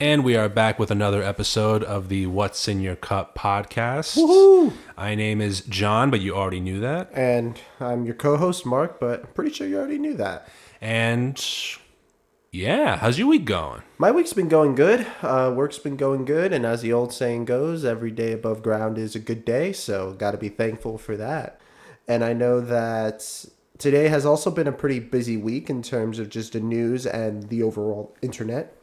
And we are back with another episode of the What's in Your Cup podcast. Woohoo! My name is John, but you already knew that. And I'm your co-host, Mark, but I'm pretty sure you already knew that. And yeah, how's your week going? My week's been going good. Work's been going good. And as the old saying goes, every day above ground is a good day. So got to be thankful for that. And I know that today has also been a pretty busy week in terms of just the news and the overall internet.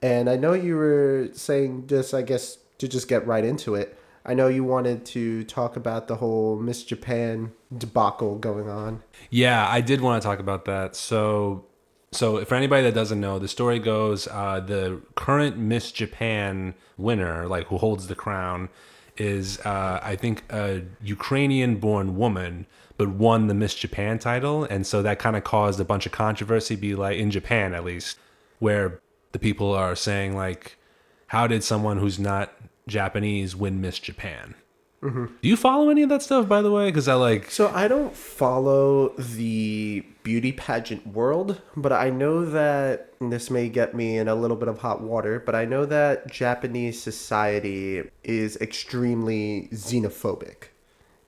And I know you were saying just, I guess, to just get right into it, I know you wanted to talk about the whole Miss Japan debacle going on. Yeah, I did want to talk about that. So for anybody that doesn't know, the story goes, the current Miss Japan winner, like who holds the crown, is I think a Ukrainian-born woman, but won the Miss Japan title, and so that kind of caused a bunch of controversy, be like in Japan at least, where the people are saying like, how did someone who's not Japanese win Miss Japan? Mm-hmm. Do you follow any of that stuff, by the way? Because So I don't follow the beauty pageant world, but I know that, and this may get me in a little bit of hot water, but I know that Japanese society is extremely xenophobic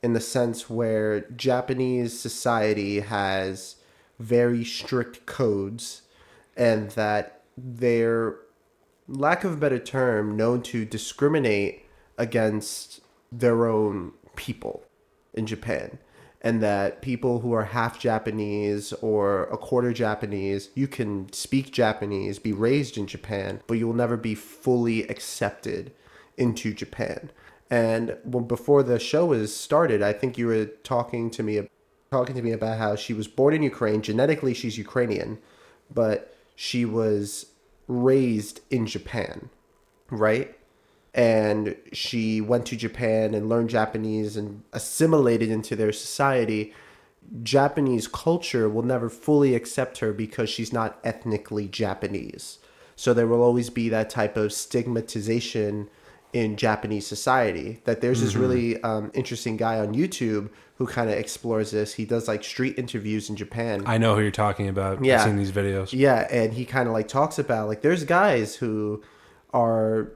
in the sense where Japanese society has very strict codes and that they're, lack of a better term, known to discriminate against their own people in Japan. And that people who are half Japanese or a quarter Japanese, you can speak Japanese, be raised in Japan, but you will never be fully accepted into Japan. And before the show was started, I think you were talking to me about how she was born in Ukraine. Genetically, she's Ukrainian, but she was raised in Japan, right? And she went to Japan and learned Japanese and assimilated into their society. Japanese culture will never fully accept her because she's not ethnically Japanese. So there will always be that type of stigmatization in Japanese society. That there's this really interesting guy on YouTube who kind of explores this. He does like street interviews in Japan. I know who you're talking about. Yeah. I've seen these videos. Yeah, and he kind of like talks about like there's guys who are,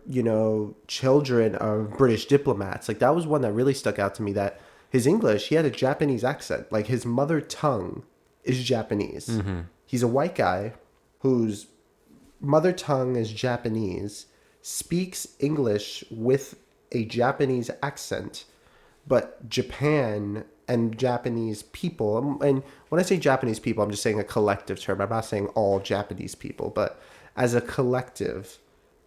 children of British diplomats. Like that was one that really stuck out to me, that his English, he had a Japanese accent. Like his mother tongue is Japanese. Mm-hmm. He's a white guy whose mother tongue is Japanese, speaks English with a Japanese accent, but Japan and Japanese people, and when I say Japanese people, I'm just saying a collective term. I'm not saying all Japanese people, but as a collective,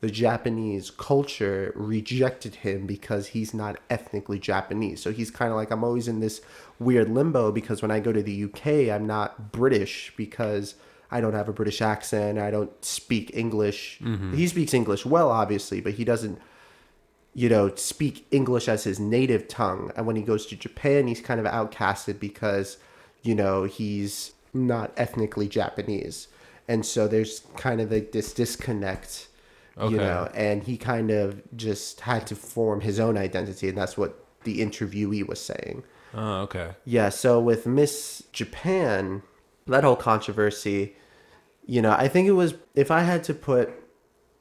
the Japanese culture rejected him because he's not ethnically Japanese. So he's kind of like, I'm always in this weird limbo because when I go to the UK, I'm not British because I don't have a British accent. I don't speak English. Mm-hmm. He speaks English well, obviously, but he doesn't, speak English as his native tongue. And when he goes to Japan, he's kind of outcasted because, he's not ethnically Japanese. And so there's kind of like this disconnect, and he kind of just had to form his own identity. And that's what the interviewee was saying. Oh, okay. Yeah. So with Miss Japan, that whole controversy, I think it was, if I had to put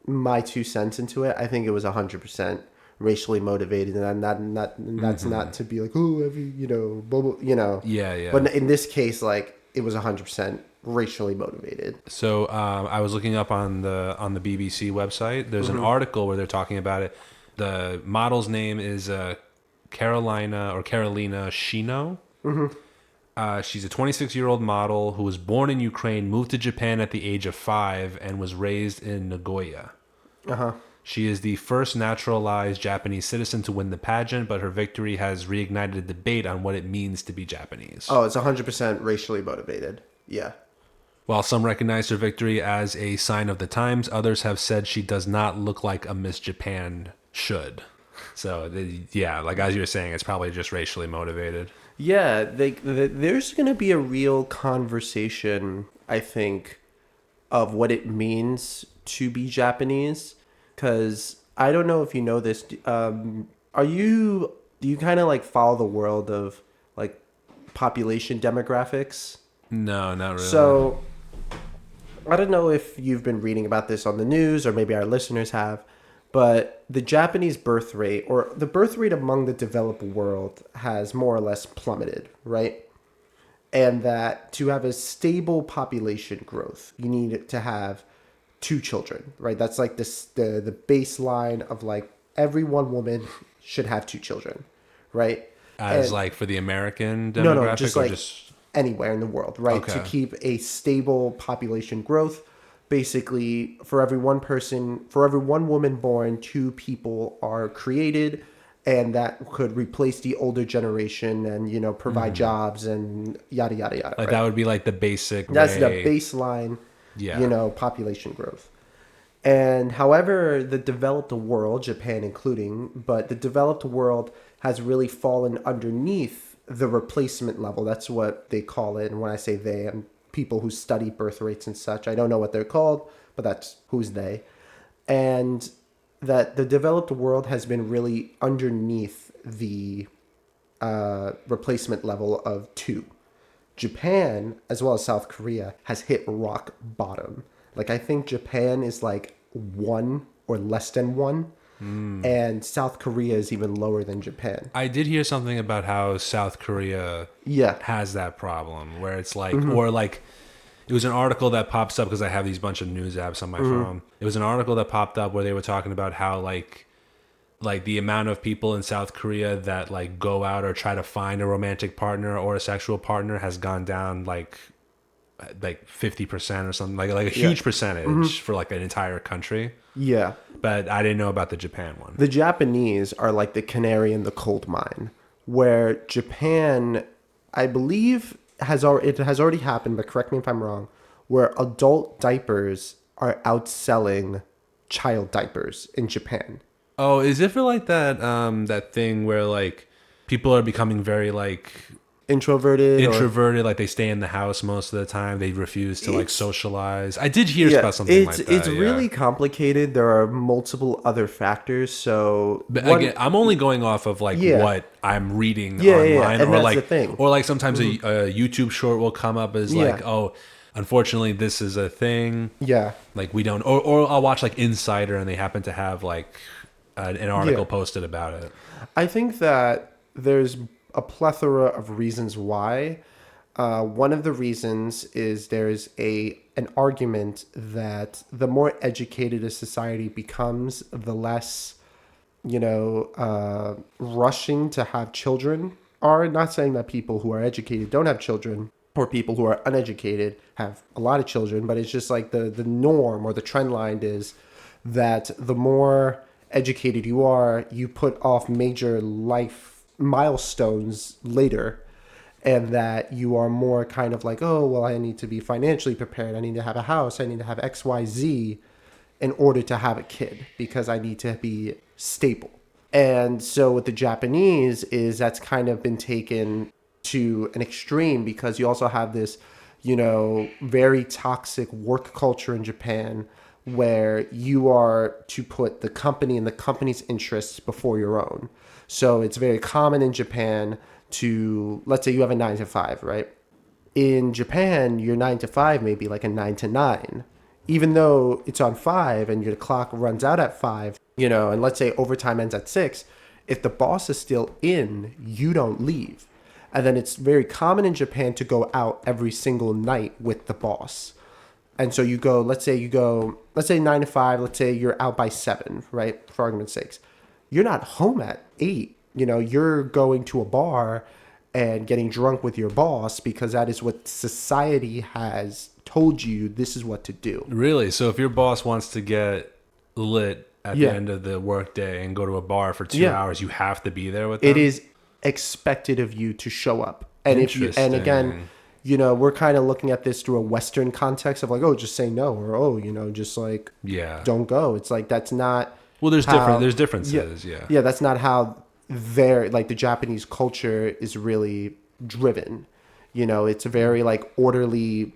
my 2 cents into it, I think it was 100% racially motivated, and that's not to be like, oh, Yeah. But in this case, like it was 100% racially motivated. So I was looking up on the BBC website. There's an article where they're talking about it. The model's name is Karolina Shiino. Mm-hmm. She's a 26-year-old model who was born in Ukraine, moved to Japan at the age of 5, and was raised in Nagoya. Uh-huh. She is the first naturalized Japanese citizen to win the pageant, but her victory has reignited a debate on what it means to be Japanese. Oh, it's 100% racially motivated. Yeah. While some recognize her victory as a sign of the times, others have said she does not look like a Miss Japan should. So, like as you were saying, it's probably just racially motivated. Yeah, there's going to be a real conversation, I think, of what it means to be Japanese. Because I don't know if you know this. Do you kind of like follow the world of like population demographics? No, not really. So I don't know if you've been reading about this on the news or maybe our listeners have, but the Japanese birth rate or the birth rate among the developed world has more or less plummeted, right? And that to have a stable population growth, you need to have two children, right? That's like the baseline of like every one woman should have two children, right? As And like for the American no, demographic, just or like just anywhere in the world, right? To okay? keep a stable population growth. Basically, for every one person, for every one woman born, two people are created, and that could replace the older generation and, provide jobs and yada, yada, yada, Like right? that would be like the basic That's the way. baseline, Yeah. population growth. And however, the developed world, Japan including, but the developed world has really fallen underneath the replacement level. That's what they call it. And when I say they, I'm people who study birth rates and such. I don't know what they're called, but that's who's they. And that the developed world has been really underneath the replacement level of two. Japan, as well as South Korea, has hit rock bottom. Like, I think Japan is like one or less than one, and South Korea is even lower than Japan. I did hear something about how South Korea Yeah. has that problem where it's like, or like, it was an article that pops up because I have these bunch of news apps on my phone. It was an article that popped up where they were talking about how like the amount of people in South Korea that like go out or try to find a romantic partner or a sexual partner has gone down like 50% or something, like a Yeah. huge percentage for like an entire country. Yeah. But I didn't know about the Japan one. The Japanese are like the canary in the coal mine, where Japan, I believe, it has already happened, but correct me if I'm wrong, where adult diapers are outselling child diapers in Japan. Oh, is it for like that thing where like people are becoming very like Introverted, or introverted, like they stay in the house most of the time, they refuse to like It's- socialize. I did hear yeah, about something like it's that. it's Yeah. really complicated. There are multiple other factors. So But one, again, I'm only going off of like Yeah. what I'm reading Yeah, online, and or that's like, the thing. or like sometimes a YouTube short will come up as like, Yeah. oh, unfortunately, this is a thing. yeah, Like we don't, or I'll watch like Insider, and they happen to have like an article posted about it. I think that there's a plethora of reasons why. One of the reasons is there's an argument that the more educated a society becomes, the less, rushing to have children are. Not saying that people who are educated don't have children, or people who are uneducated have a lot of children, but it's just like the norm or the trend line is that the more educated you are, you put off major life milestones later, and that you are more kind of like, oh, well, I need to be financially prepared. I need to have a house. I need to have XYZ in order to have a kid because I need to be stable. And so with the Japanese is that's kind of been taken to an extreme because you also have this, very toxic work culture in Japan where you are to put the company and the company's interests before your own. So it's very common in Japan to, let's say you have a 9 to 5, right? In Japan, your 9 to 5 may be like a 9 to 9, even though it's on 5 and your clock runs out at 5, and let's say overtime ends at 6. If the boss is still in, you don't leave. And then it's very common in Japan to go out every single night with the boss. And so let's say 9 to 5, let's say you're out by 7, right? For argument's sakes. You're not home at 8. You're going to a bar and getting drunk with your boss because that is what society has told you this is what to do. Really? So if your boss wants to get lit at the end of the workday and go to a bar for 2 hours, you have to be there with them? It is expected of you to show up. And again, we're kind of looking at this through a Western context of like, oh, just say no, or just like, don't go. It's like that's not. Well, there's differences. Yeah, that's not how the Japanese culture is really driven. It's a very like orderly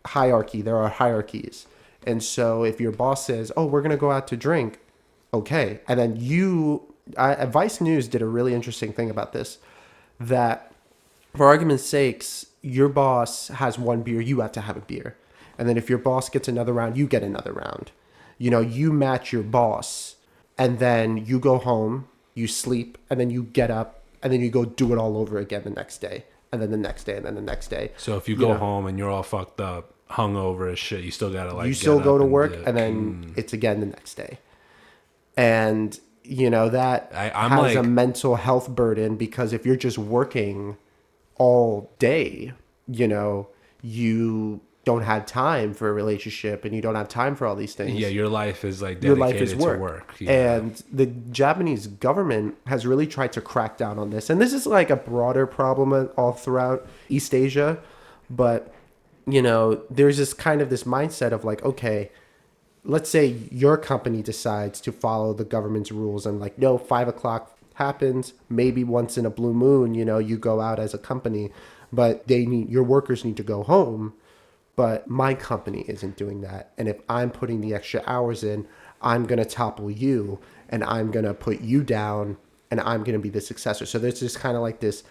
hierarchy. There are hierarchies. And so if your boss says, oh, we're going to go out to drink, okay. And then Vice News did a really interesting thing about this, that for argument's sakes, your boss has one beer, you have to have a beer. And then if your boss gets another round, you get another round. You know, you match your boss, and then you go home, you sleep, and then you get up, and then you go do it all over again the next day, and then the next day, and then the next day. So if you go home and you're all fucked up, hungover as shit, you still gotta like you still go to work, do it. and then it's again the next day. And you know that I'm has like a mental health burden, because if you're just working all day, you know, you don't have time for a relationship, and you don't have time for all these things. yeah, your life is like Your dedicated life is work. to work. Yeah. And the Japanese government has really tried to crack down on this. And this is like a broader problem all throughout East Asia. But, you know, there's this kind of this mindset of like, okay, let's say your company decides to follow the government's rules and like, no, 5 o'clock happens. Maybe once in a blue moon, you know, you go out as a company, but your workers need to go home. But my company isn't doing that. And if I'm putting the extra hours in, I'm going to topple you, and I'm going to put you down, and I'm going to be the successor. So there's just kind of like this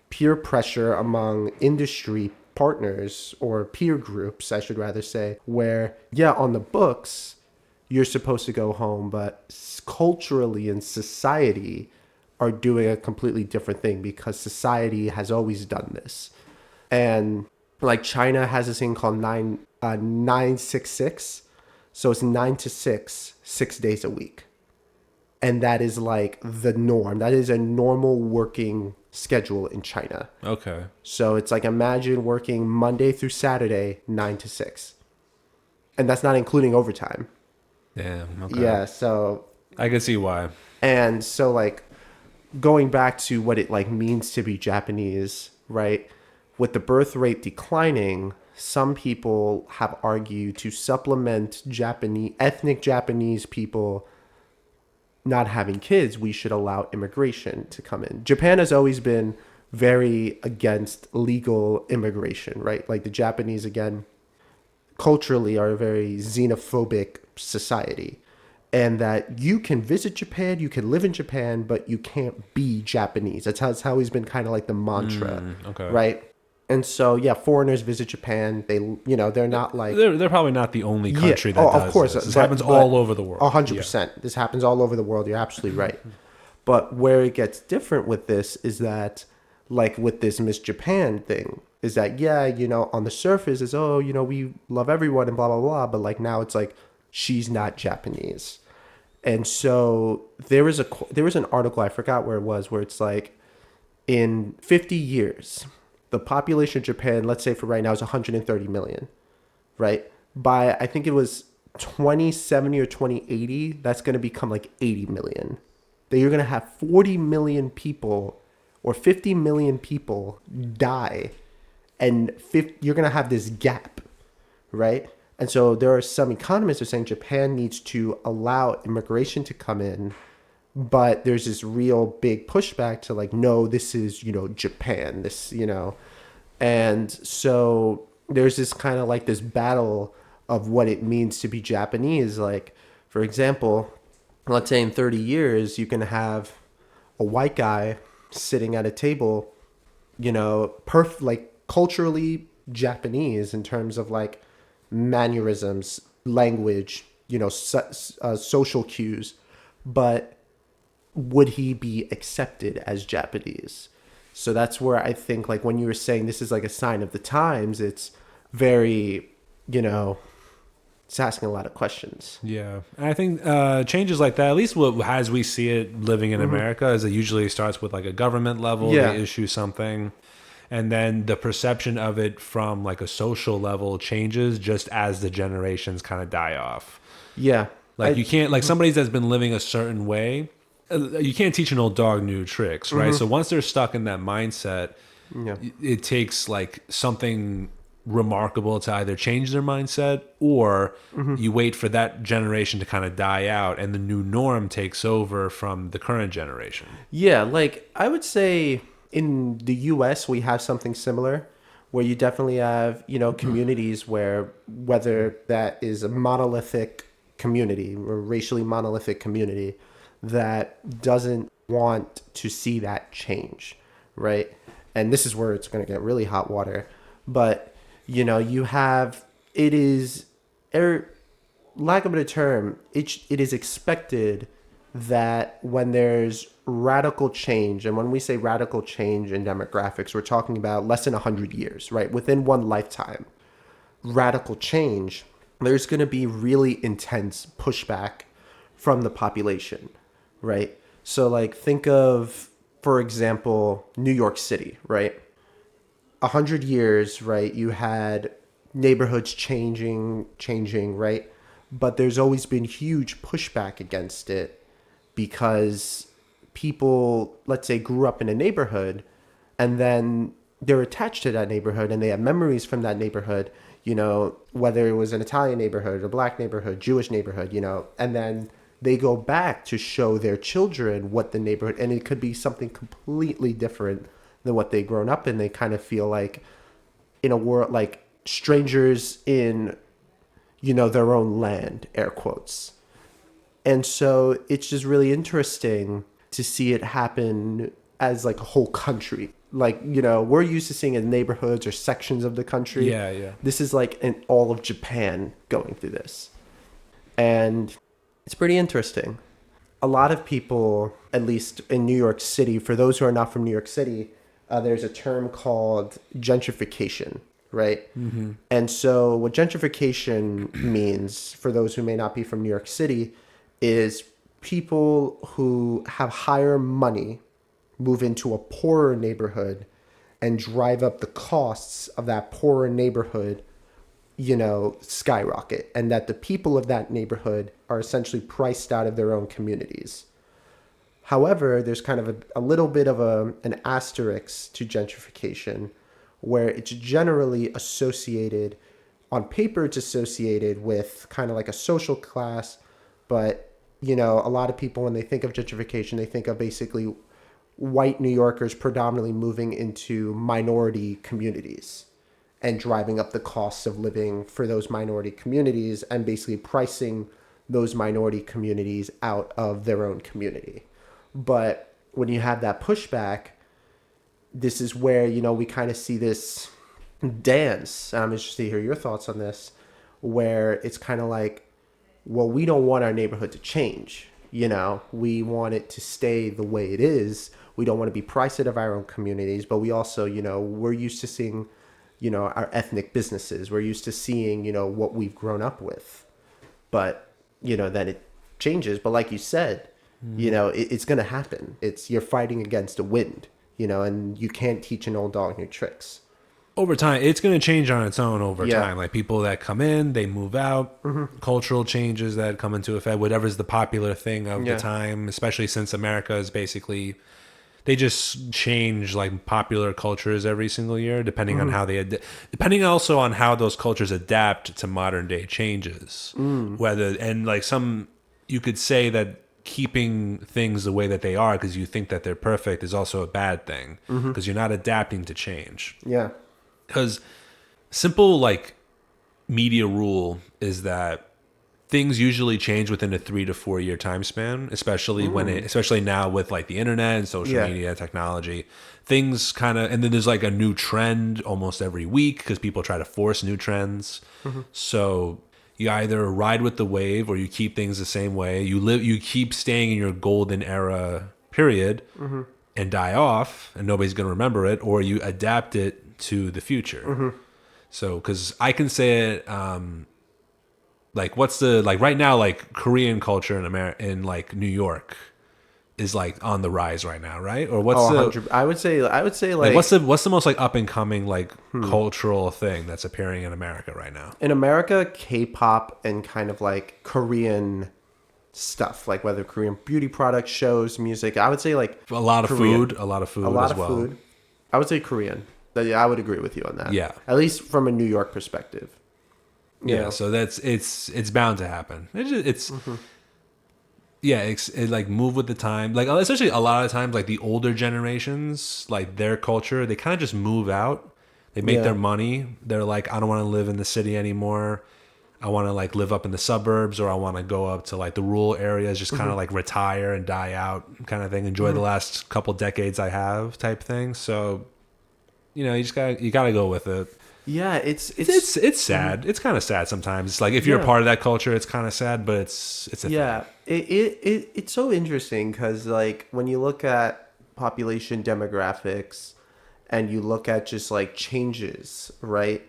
peer pressure among industry partners, or peer groups, I should rather say, where, yeah, on the books, you're supposed to go home, but culturally and society are doing a completely different thing, because society has always done this. And like China has this thing called 966. So it's 9 to 6, 6 days a week. And that is like the norm. That is a normal working schedule in China. Okay. So it's like, imagine working Monday through Saturday, 9 to 6. And that's not including overtime. Damn. Okay. Yeah, so I can see why. and so like going back to what it like means to be Japanese, right? With the birth rate declining, some people have argued to supplement ethnic Japanese people not having kids, we should allow immigration to come in. Japan has always been very against legal immigration, right? Like the Japanese, again, culturally are a very xenophobic society. And that you can visit Japan, you can live in Japan, but you can't be Japanese. That's how he's been kind of like the mantra, okay. right? And so, yeah, foreigners visit Japan. They, you know, they're not like... They're probably not the only country that does of course, this. This happens all over the world. 100%. This happens all over the world. You're absolutely right. But where it gets different with this is that, like with this Miss Japan thing, is that, yeah, you know, on the surface is, oh, you know, we love everyone and blah, blah, blah. But like now it's like, she's not Japanese. And so there was an article, I forgot where it was, where it's like, in 50 years... the population of Japan, let's say for right now, is 130 million, right? By, I think it was 2070 or 2080, that's going to become like 80 million. That you're going to have 40 million people or 50 million people die, and you're going to have this gap, right? And so there are some economists who are saying Japan needs to allow immigration to come in, but there's this real big pushback to like, no, this is, you know, Japan, this, you know. And so there's this kind of like this battle of what it means to be Japanese. Like, for example, let's say in 30 years, you can have a white guy sitting at a table, you know, like culturally Japanese in terms of like mannerisms, language, you know, social cues, but would he be accepted as Japanese? So that's where I think, like, when you were saying this is like a sign of the times, it's very, you know, it's asking a lot of questions. Yeah. And I think changes like that, at least as we see it living in America, is it usually starts with like a government level. Yeah. They issue something. And then the perception of it from like a social level changes just as the generations kind of die off. Yeah. Like you can't, like somebody that's been living a certain way, you can't teach an old dog new tricks, right? So once they're stuck in that mindset, it takes like something remarkable to either change their mindset, or you wait for that generation to kind of die out and the new norm takes over from the current generation. Yeah, like I would say in the US we have something similar, where you definitely have, you know, communities where, whether that is a monolithic community or racially monolithic community, that doesn't want to see that change, right? And this is where it's going to get really hot water. But, you know, you have it is, er, lack of a better term, it is expected that when there's radical change, and when we say radical change in demographics, we're talking about less than 100 years, right? Within one lifetime, radical change, there's going to be really intense pushback from the population, right? So, like, think of, for example, New York City, right? 100 years, right? You had neighborhoods changing, right? But there's always been huge pushback against it because people, let's say, grew up in a neighborhood and then they're attached to that neighborhood and they have memories from that neighborhood, whether it was an Italian neighborhood, a black neighborhood, Jewish neighborhood, and then they go back to show their children what the neighborhood, and it could be something completely different than what they've grown up in. They kind of feel like in a world, like strangers in, their own land, air quotes. And so it's just really interesting to see it happen as like a whole country. Like, we're used to seeing in neighborhoods or sections of the country. Yeah, yeah. This is like in all of Japan going through this. And it's pretty interesting. A lot of people, at least in New York City, for those who are not from New York City, there's a term called gentrification, right? Mm-hmm. And so what gentrification means, for those who may not be from New York City, is people who have higher money move into a poorer neighborhood and drive up the costs of that poorer neighborhood, skyrocket. And that the people of that neighborhood are essentially priced out of their own communities. However, there's kind of a little bit of an asterisk to gentrification, where it's generally associated, on paper it's associated with kind of like a social class, but, a lot of people, when they think of gentrification, they think of basically white New Yorkers predominantly moving into minority communities and driving up the costs of living for those minority communities and basically pricing those minority communities out of their own community. But when you have that pushback, this is where, we kind of see this dance. I'm interested to hear your thoughts on this, where it's kind of like, well, we don't want our neighborhood to change. We want it to stay the way it is. We don't want to be priced out of our own communities, but we also, we're used to seeing, our ethnic businesses. We're used to seeing, what we've grown up with. But, then it changes. But like you said, it's going to happen. You're fighting against the wind, and you can't teach an old dog new tricks. Over time, it's going to change on its own over time. Like people that come in, they move out, cultural changes that come into effect, whatever's the popular thing of the time, especially since America is basically, they just change like popular cultures every single year, depending on how depending also on how those cultures adapt to modern day changes. You could say that keeping things the way that they are because you think that they're perfect is also a bad thing because you're not adapting to change. Yeah. Because simple like media rule is that things usually change within a 3 to 4 year time span, especially especially now with like the internet and social media technology. Things kind of, and then there's like a new trend almost every week because people try to force new trends. So you either ride with the wave or you keep things the same way. You keep staying in your golden era period and die off, and nobody's going to remember it, or you adapt it to the future. So, because I can say it, like right now, like Korean culture in like New York is like on the rise right now, right? Or I would say like what's the most like up and coming like cultural thing that's appearing in America right now? In America, K-pop and kind of like Korean stuff, like whether Korean beauty products, shows, music. I would say like a lot of Korean. food, a lot of food. I would say Korean. I would agree with you on that. Yeah, at least from a New York perspective. Yeah, so it's bound to happen. It's like move with the time. Like especially a lot of times, like the older generations, like their culture, they kind of just move out. They make their money. They're like, I don't want to live in the city anymore. I want to like live up in the suburbs, or I want to go up to like the rural areas, just kind of like retire and die out kind of thing. Enjoy the last couple decades I have type thing. So, you just gotta go with it. Yeah, It's sad. It's kind of sad sometimes. It's like if you're a yeah. part of that culture, it's kind of sad, but it's a thing. Yeah, it's so interesting because like when you look at population demographics and you look at just like changes, right?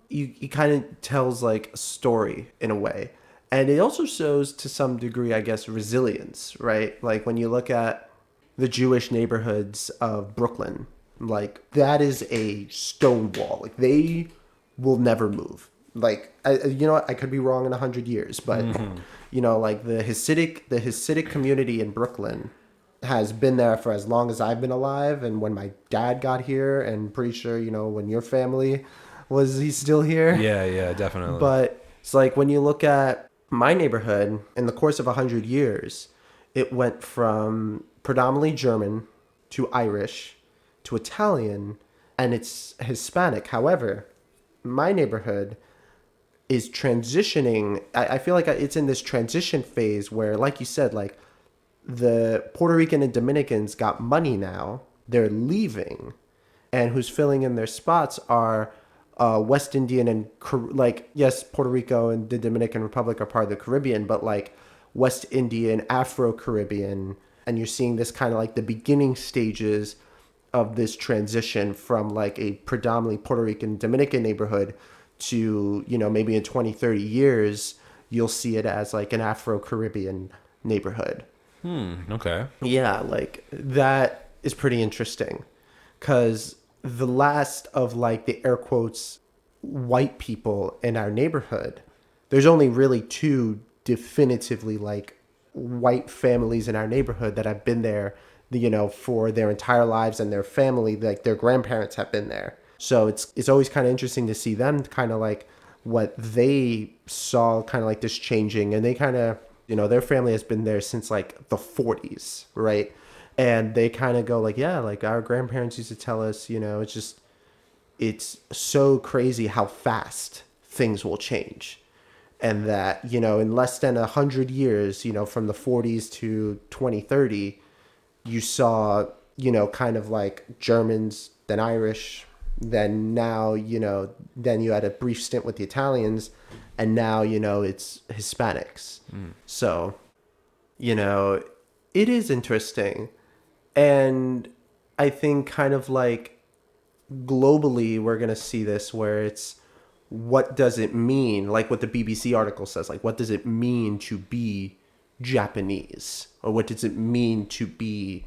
You kind of tells like a story in a way, and it also shows to some degree, I guess, resilience, right? Like when you look at the Jewish neighborhoods of Brooklyn, like that is a stone wall. Like they will never move. Like you know what? I could be wrong in 100 years, but you know, like the Hasidic community in Brooklyn has been there for as long as I've been alive, and when my dad got here, and pretty sure you know when your family was he's still here. Yeah, yeah, definitely. But it's like when you look at my neighborhood in the course of 100 years, it went from predominantly German to Irish to Italian, and it's Hispanic. However, my neighborhood is transitioning. I feel like it's in this transition phase where, like you said, like the Puerto Rican and Dominicans got money now. They're leaving, and who's filling in their spots are West Indian and like yes, Puerto Rico and the Dominican Republic are part of the Caribbean, but like West Indian, Afro Caribbean, and you're seeing this kind of like the beginning stages of this transition from like a predominantly Puerto Rican Dominican neighborhood to, you know, maybe in 20, 30 years, you'll see it as like an Afro Caribbean neighborhood. Okay. Yeah, like that is pretty interesting because the last of like the air quotes white people in our neighborhood, there's only really two definitively like white families in our neighborhood that have been there, you know, for their entire lives, and their family, like their grandparents have been there. So it's always kind of interesting to see them kind of like what they saw kind of like this changing, and they kind of, you know, their family has been there since like the 40s, right? And they kind of go like, yeah, like our grandparents used to tell us, you know, it's so crazy how fast things will change. And that, you know, in less than 100 years, you know, from the 40s to 2030, you saw, you know, kind of like Germans, then Irish, then now, you know, then you had a brief stint with the Italians, and now, you know, it's Hispanics. So, you know, it is interesting. And I think kind of like globally, we're going to see this where it's what does it mean? Like what the BBC article says, like what does it mean to be Japanese? Or what does it mean to be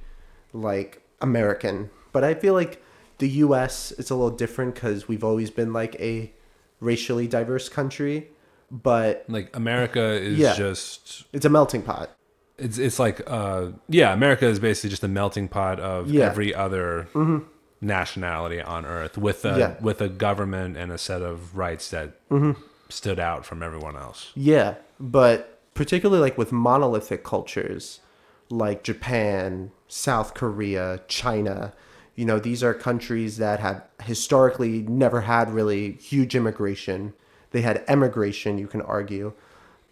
like American? But I feel like the US is a little different because we've always been like a racially diverse country. But Like America is Yeah. just it's a melting pot. it's like yeah, America is basically just a melting pot of Yeah. every other nationality on earth with a Yeah. with a government and a set of rights that stood out from everyone else. Yeah, but particularly like with monolithic cultures like Japan, South Korea, China, you know, these are countries that have historically never had really huge immigration. They had emigration, you can argue,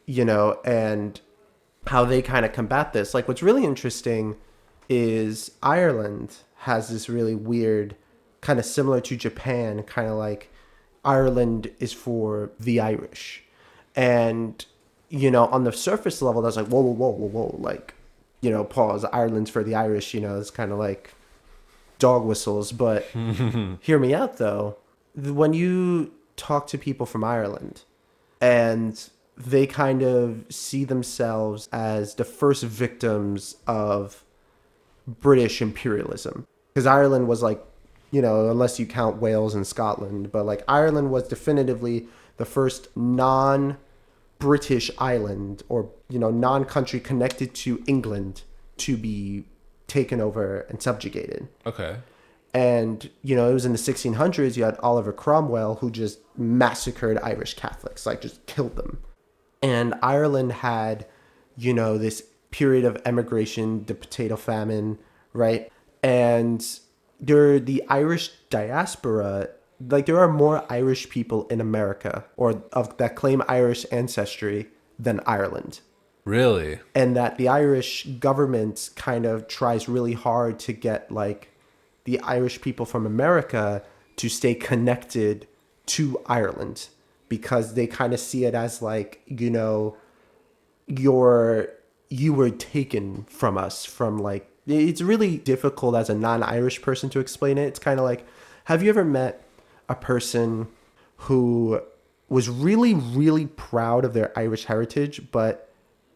you know, and how they kind of combat this. Like what's really interesting is Ireland has this really weird, kind of similar to Japan, kind of like Ireland is for the Irish. And, you know, on the surface level, that's like, whoa, whoa, whoa, whoa, whoa. Like, you know, pause, Ireland's for the Irish, you know, it's kind of like dog whistles. But hear me out, though. When you talk to people from Ireland and they kind of see themselves as the first victims of British imperialism, because Ireland was like, you know, unless you count Wales and Scotland, but like Ireland was definitively the first non-British island, or, you know, non-country connected to England to be taken over and subjugated. Okay. And, you know, it was in the 1600s, you had Oliver Cromwell, who just massacred Irish Catholics, like just killed them. And Ireland had, you know, this period of emigration, the potato famine, right? And the Irish diaspora, like there are more Irish people in America or of that claim Irish ancestry than Ireland. Really? And that the Irish government kind of tries really hard to get like the Irish people from America to stay connected to Ireland because they kind of see it as like, you know, you were taken from us from like, it's really difficult as a non-Irish person to explain it. It's kind of like, have you ever met a person who was really, really proud of their Irish heritage, but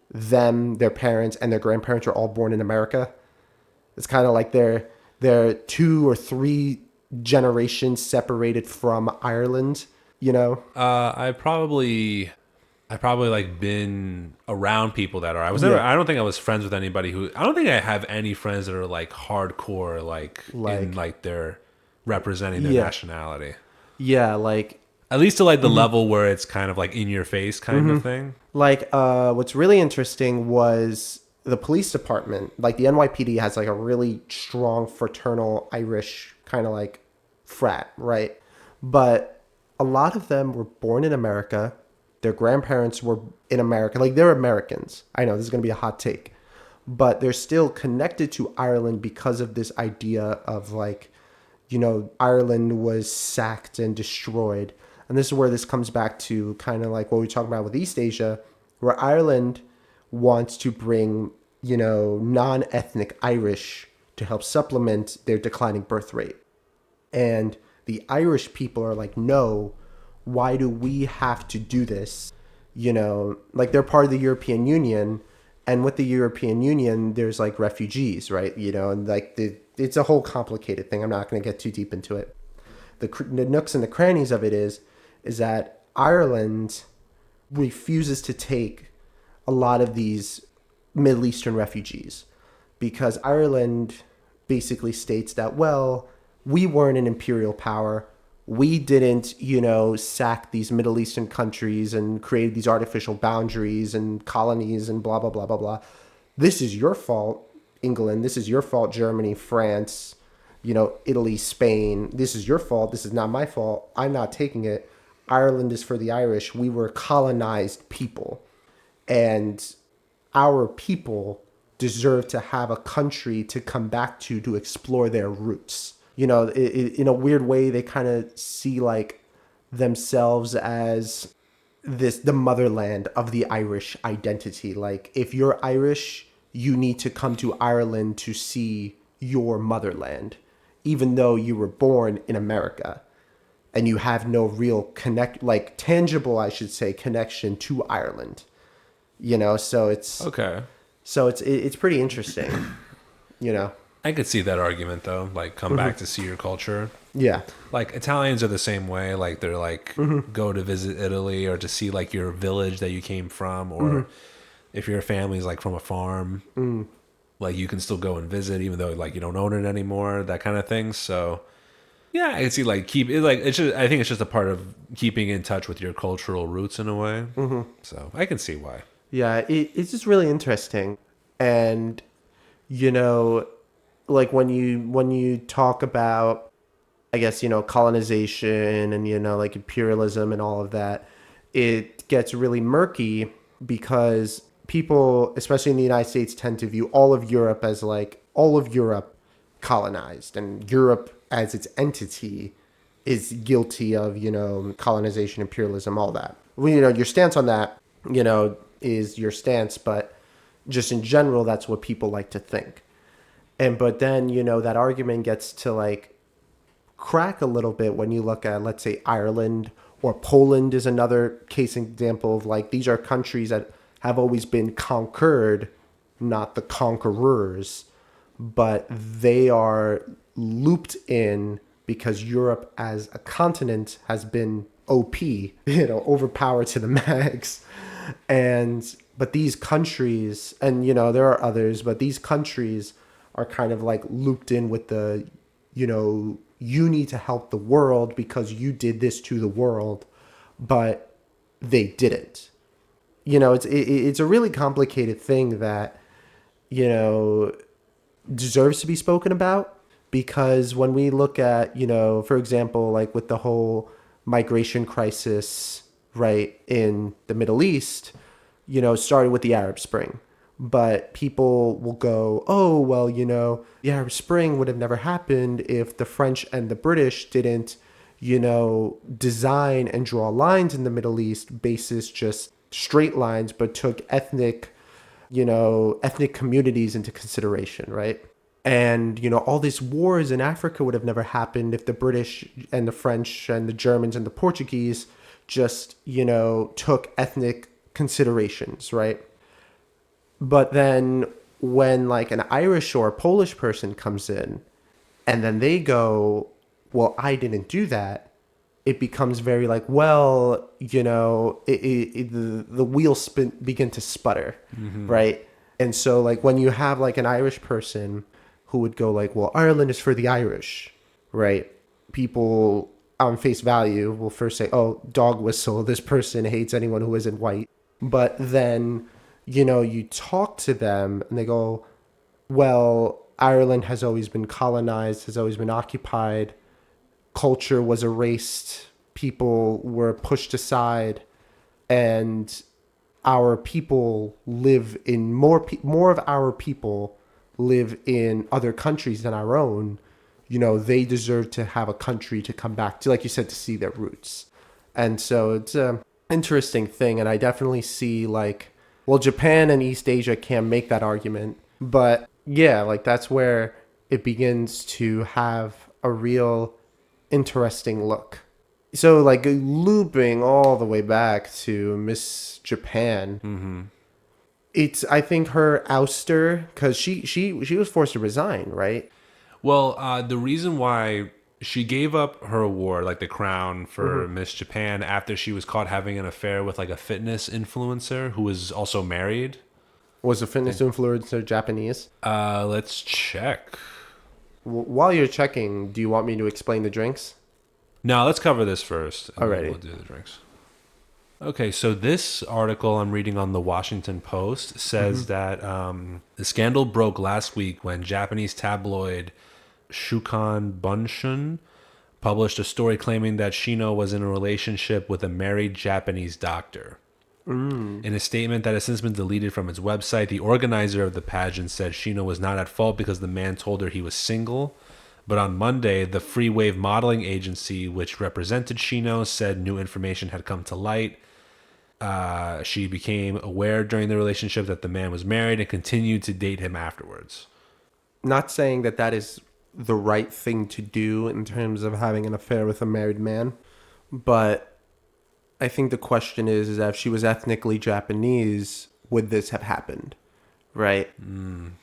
them, their parents, and their grandparents were all born in America? It's kind of like they're 2 or 3 generations separated from Ireland, you know? I probably like been around people that are. I was never. Yeah. I don't think I was friends with anybody who. I don't think I have any friends that are like hardcore, like in Like, like their representing their yeah. nationality. Yeah, like, At least to like the level where it's kind of like in your face kind of thing. what's really interesting was the police department. Like, the NYPD has like a really strong fraternal Irish kind of like frat, right? But a lot of them were born in America. Their grandparents were in America. Like, they're Americans. I know this is going to be a hot take, but they're still connected to Ireland because of this idea of like, you know, Ireland was sacked and destroyed. And this is where this comes back to kind of like what we were talking about with East Asia, where Ireland wants to bring, you know, non-ethnic Irish to help supplement their declining birth rate. And the Irish people are like, no, why do we have to do this? You know, like, they're part of the European Union. And with the European Union, there's like refugees, right? You know, and like it's a whole complicated thing. I'm not going to get too deep into it. The nooks and the crannies of it is that Ireland refuses to take a lot of these Middle Eastern refugees because Ireland basically states that, well, we weren't an imperial power. We didn't, you know, sack these Middle Eastern countries and create these artificial boundaries and colonies and blah, blah, blah, blah, blah. This is your fault, England. This is your fault, Germany, France, you know, Italy, Spain. This is your fault. This is not my fault. I'm not taking it. Ireland is for the Irish. We were colonized people. And our people deserve to have a country to come back to explore their roots. You know, in a weird way, they kind of see like themselves as the motherland of the Irish identity. Like, if you're Irish, you need to come to Ireland to see your motherland, even though you were born in America and you have no real tangible, I should say, connection to Ireland. You know, so it's Okay. it's pretty interesting, you know. I could see that argument though. Like, come back to see your culture. Yeah. Like, Italians are the same way. Like, they're like go to visit Italy or to see like your village that you came from, or if your family's like from a farm, like you can still go and visit even though like you don't own it anymore. That kind of thing. So yeah, I can see like keep it like it's just, I think it's just a part of keeping in touch with your cultural roots in a way. So I can see why. Yeah, it's just really interesting. And, you know, like when you talk about, I guess, you know, colonization and, you know, like imperialism and all of that, it gets really murky because people, especially in the United States, tend to view all of Europe as like all of Europe colonized, and Europe as its entity is guilty of, you know, colonization, imperialism, all that. Well, you know, your stance on that, you know, is your stance, but just in general, that's what people like to think. But then, you know, that argument gets to like crack a little bit when you look at, let's say, Ireland, or Poland is another case example of like, these are countries that have always been conquered, not the conquerors, but they are looped in because Europe as a continent has been OP, you know, overpowered to the max. But these countries, and, you know, there are others, but these countries are kind of like looped in with the, you know, you need to help the world because you did this to the world, but they didn't. You know, it's a really complicated thing that, you know, deserves to be spoken about, because when we look at, you know, for example, like with the whole migration crisis, right, in the Middle East, you know, started with the Arab Spring. But people will go, oh, well, you know, the Arab Spring would have never happened if the French and the British didn't, design and draw lines in the Middle East basis just straight lines, but took ethnic communities into consideration, right? And, all these wars in Africa would have never happened if the British and the French and the Germans and the Portuguese just, took ethnic considerations, right? But then when like an Irish or a Polish person comes in and then they go, well, I didn't do that, it becomes very like, well, the wheels begin to sputter, right? And so like when you have like an Irish person who would go like, well, Ireland is for the Irish, right? People on face value will first say, oh, dog whistle, this person hates anyone who isn't white. But then, you talk to them and they go, well, Ireland has always been colonized, has always been occupied. Culture was erased. People were pushed aside. And our people live in more of our people live in other countries than our own. They deserve to have a country to come back to, like you said, to see their roots. And so it's an interesting thing. And I definitely see like, well, Japan and East Asia can make that argument. But yeah, like that's where it begins to have a real interesting look. So like looping all the way back to Miss Japan, it's I think her ouster because she was forced to resign, right? Well, the reason why she gave up her award, like the crown for Miss Japan, after she was caught having an affair with like a fitness influencer who was also married. Was the fitness influencer Japanese? Let's check. While you're checking, do you want me to explain the drinks? No, let's cover this first. Alrighty. We'll do the drinks. Okay, so this article I'm reading on the Washington Post says that the scandal broke last week when Japanese tabloid Shukan Bunshun published a story claiming that Shiino was in a relationship with a married Japanese doctor. In a statement that has since been deleted from its website, the organizer of the pageant said Shiino was not at fault because the man told her he was single. But on Monday, the Free Wave modeling agency, which represented Shiino, said new information had come to light. She became aware during the relationship that the man was married and continued to date him afterwards. Not saying that is the right thing to do in terms of having an affair with a married man, but I think the question is that if she was ethnically Japanese, would this have happened, right? And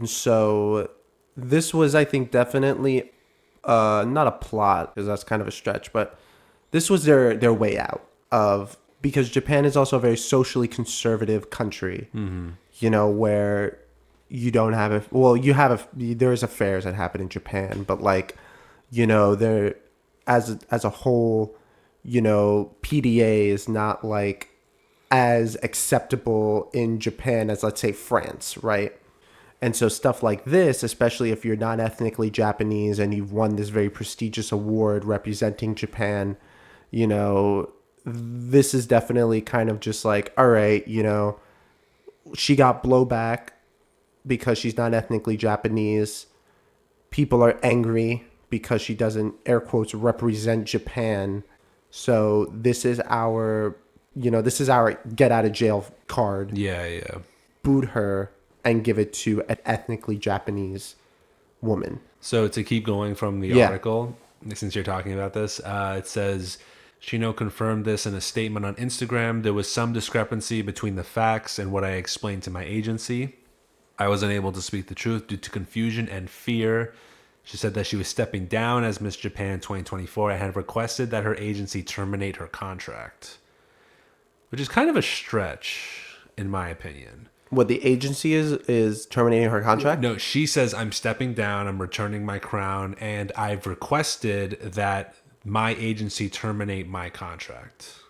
so this was, I think, definitely not a plot, because that's kind of a stretch, but this was their way out of, because Japan is also a very socially conservative country, where you don't have there's affairs that happen in Japan, but like, there as a whole, PDA is not like as acceptable in Japan as, let's say, France, right? And so stuff like this, especially if you're not ethnically Japanese and you've won this very prestigious award representing Japan, this is definitely kind of just like, all right, she got blowback because she's not ethnically Japanese. People are angry because she doesn't, air quotes, represent Japan. So this is our get out of jail card. Yeah. Boot her and give it to an ethnically Japanese woman. So to keep going from the article, since you're talking about this, it says, Shiino confirmed this in a statement on Instagram. There was some discrepancy between the facts and what I explained to my agency. I was unable to speak the truth due to confusion and fear. She said that she was stepping down as Miss Japan 2024 and had requested that her agency terminate her contract, which is kind of a stretch, in my opinion. What the agency is terminating her contract? No, she says, I'm stepping down, I'm returning my crown, and I've requested that my agency terminate my contract.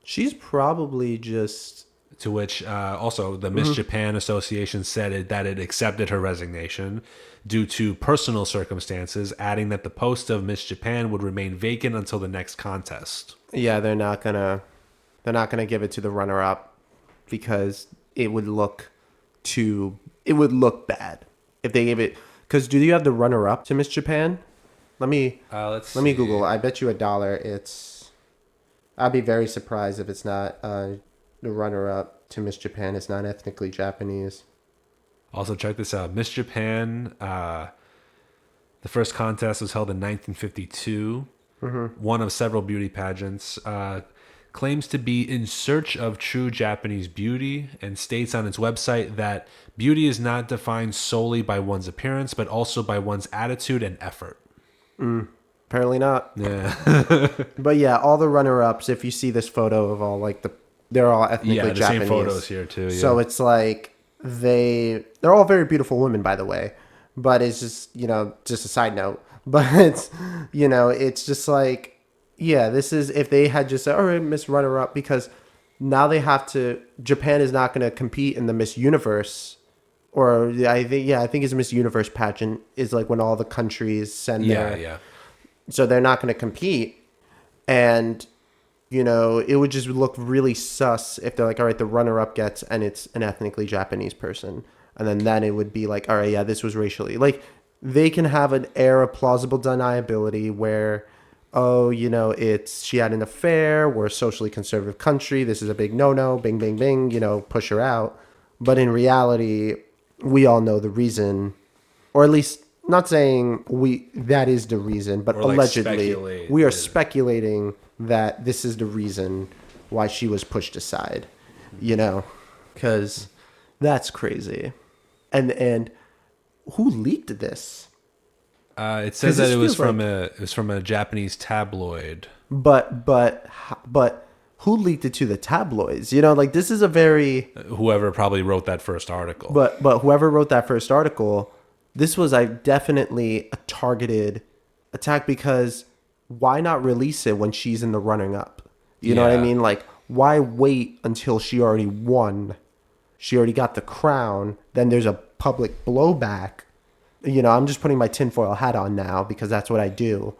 She's probably just... To which also the Miss Japan Association said that it accepted her resignation due to personal circumstances, adding that the post of Miss Japan would remain vacant until the next contest. Yeah, they're not gonna give it to the runner-up because it would look bad if they gave it. Because do you have the runner-up to Miss Japan? Let's let me see. Google. I bet you $1. I'd be very surprised if it's not the runner-up to Miss Japan is not ethnically Japanese. Also, check this out. Miss Japan, the first contest was held in 1952. One of several beauty pageants. Claims to be in search of true Japanese beauty and states on its website that beauty is not defined solely by one's appearance, but also by one's attitude and effort. Apparently not. Yeah. But yeah, all the runner-ups, if you see this photo of all they're all ethnically Yeah, the Japanese. same photos here too. Yeah. So it's like they're all very beautiful women, by the way. But it's just, just a side note. But it's, it's just like, yeah, this is, if they had just said, all right, Miss Runner-Up, because now they have to, Japan is not going to compete in the Miss Universe, or I think it's Miss Universe pageant, is like when all the countries send Yeah. so they're not going to compete. And, it would just look really sus if they're like, all right, the runner-up gets, and it's an ethnically Japanese person. And then it would be like, all right, yeah, this was racially. Like, they can have an air of plausible deniability where, oh, she had an affair, we're a socially conservative country, this is a big no-no, bing, bing, bing, push her out. But in reality, we all know the reason, or at least not saying that is the reason, but allegedly we are speculating that this is the reason why she was pushed aside, because that's crazy. And who leaked this? It says that it was from a Japanese tabloid. But who leaked it to the tabloids? This is a very Whoever probably wrote that first article. But whoever wrote that first article, this was definitely a targeted attack, because why not release it when she's in the running up? You know what I mean? Like, why wait until she already won? She already got the crown. Then there's a public blowback. I'm just putting my tinfoil hat on now because that's what I do.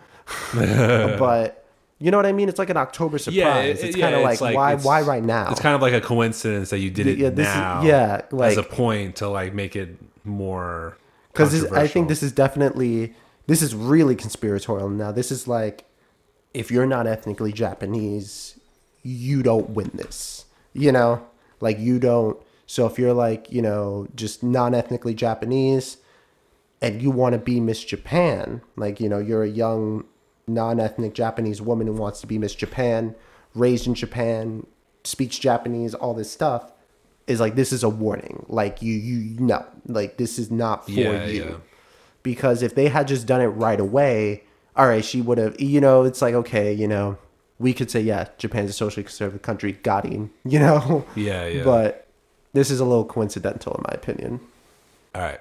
But you know what I mean? It's like an October surprise. Yeah, it's kind of like why right now? It's kind of like a coincidence that you did it now. As a point to make it more. Because I think this is really conspiratorial now. This is like, if you're not ethnically Japanese, you don't win this. You don't. So if you're just non-ethnically Japanese and you want to be Miss Japan, you're a young non-ethnic Japanese woman who wants to be Miss Japan, raised in Japan, speaks Japanese, all this stuff, is this is a warning. This is not for you. Yeah. Because if they had just done it right away, all right, she would have, it's like, okay, we could say, yeah, Japan's a socially conservative country, got him, Yeah. But this is a little coincidental, in my opinion. All right.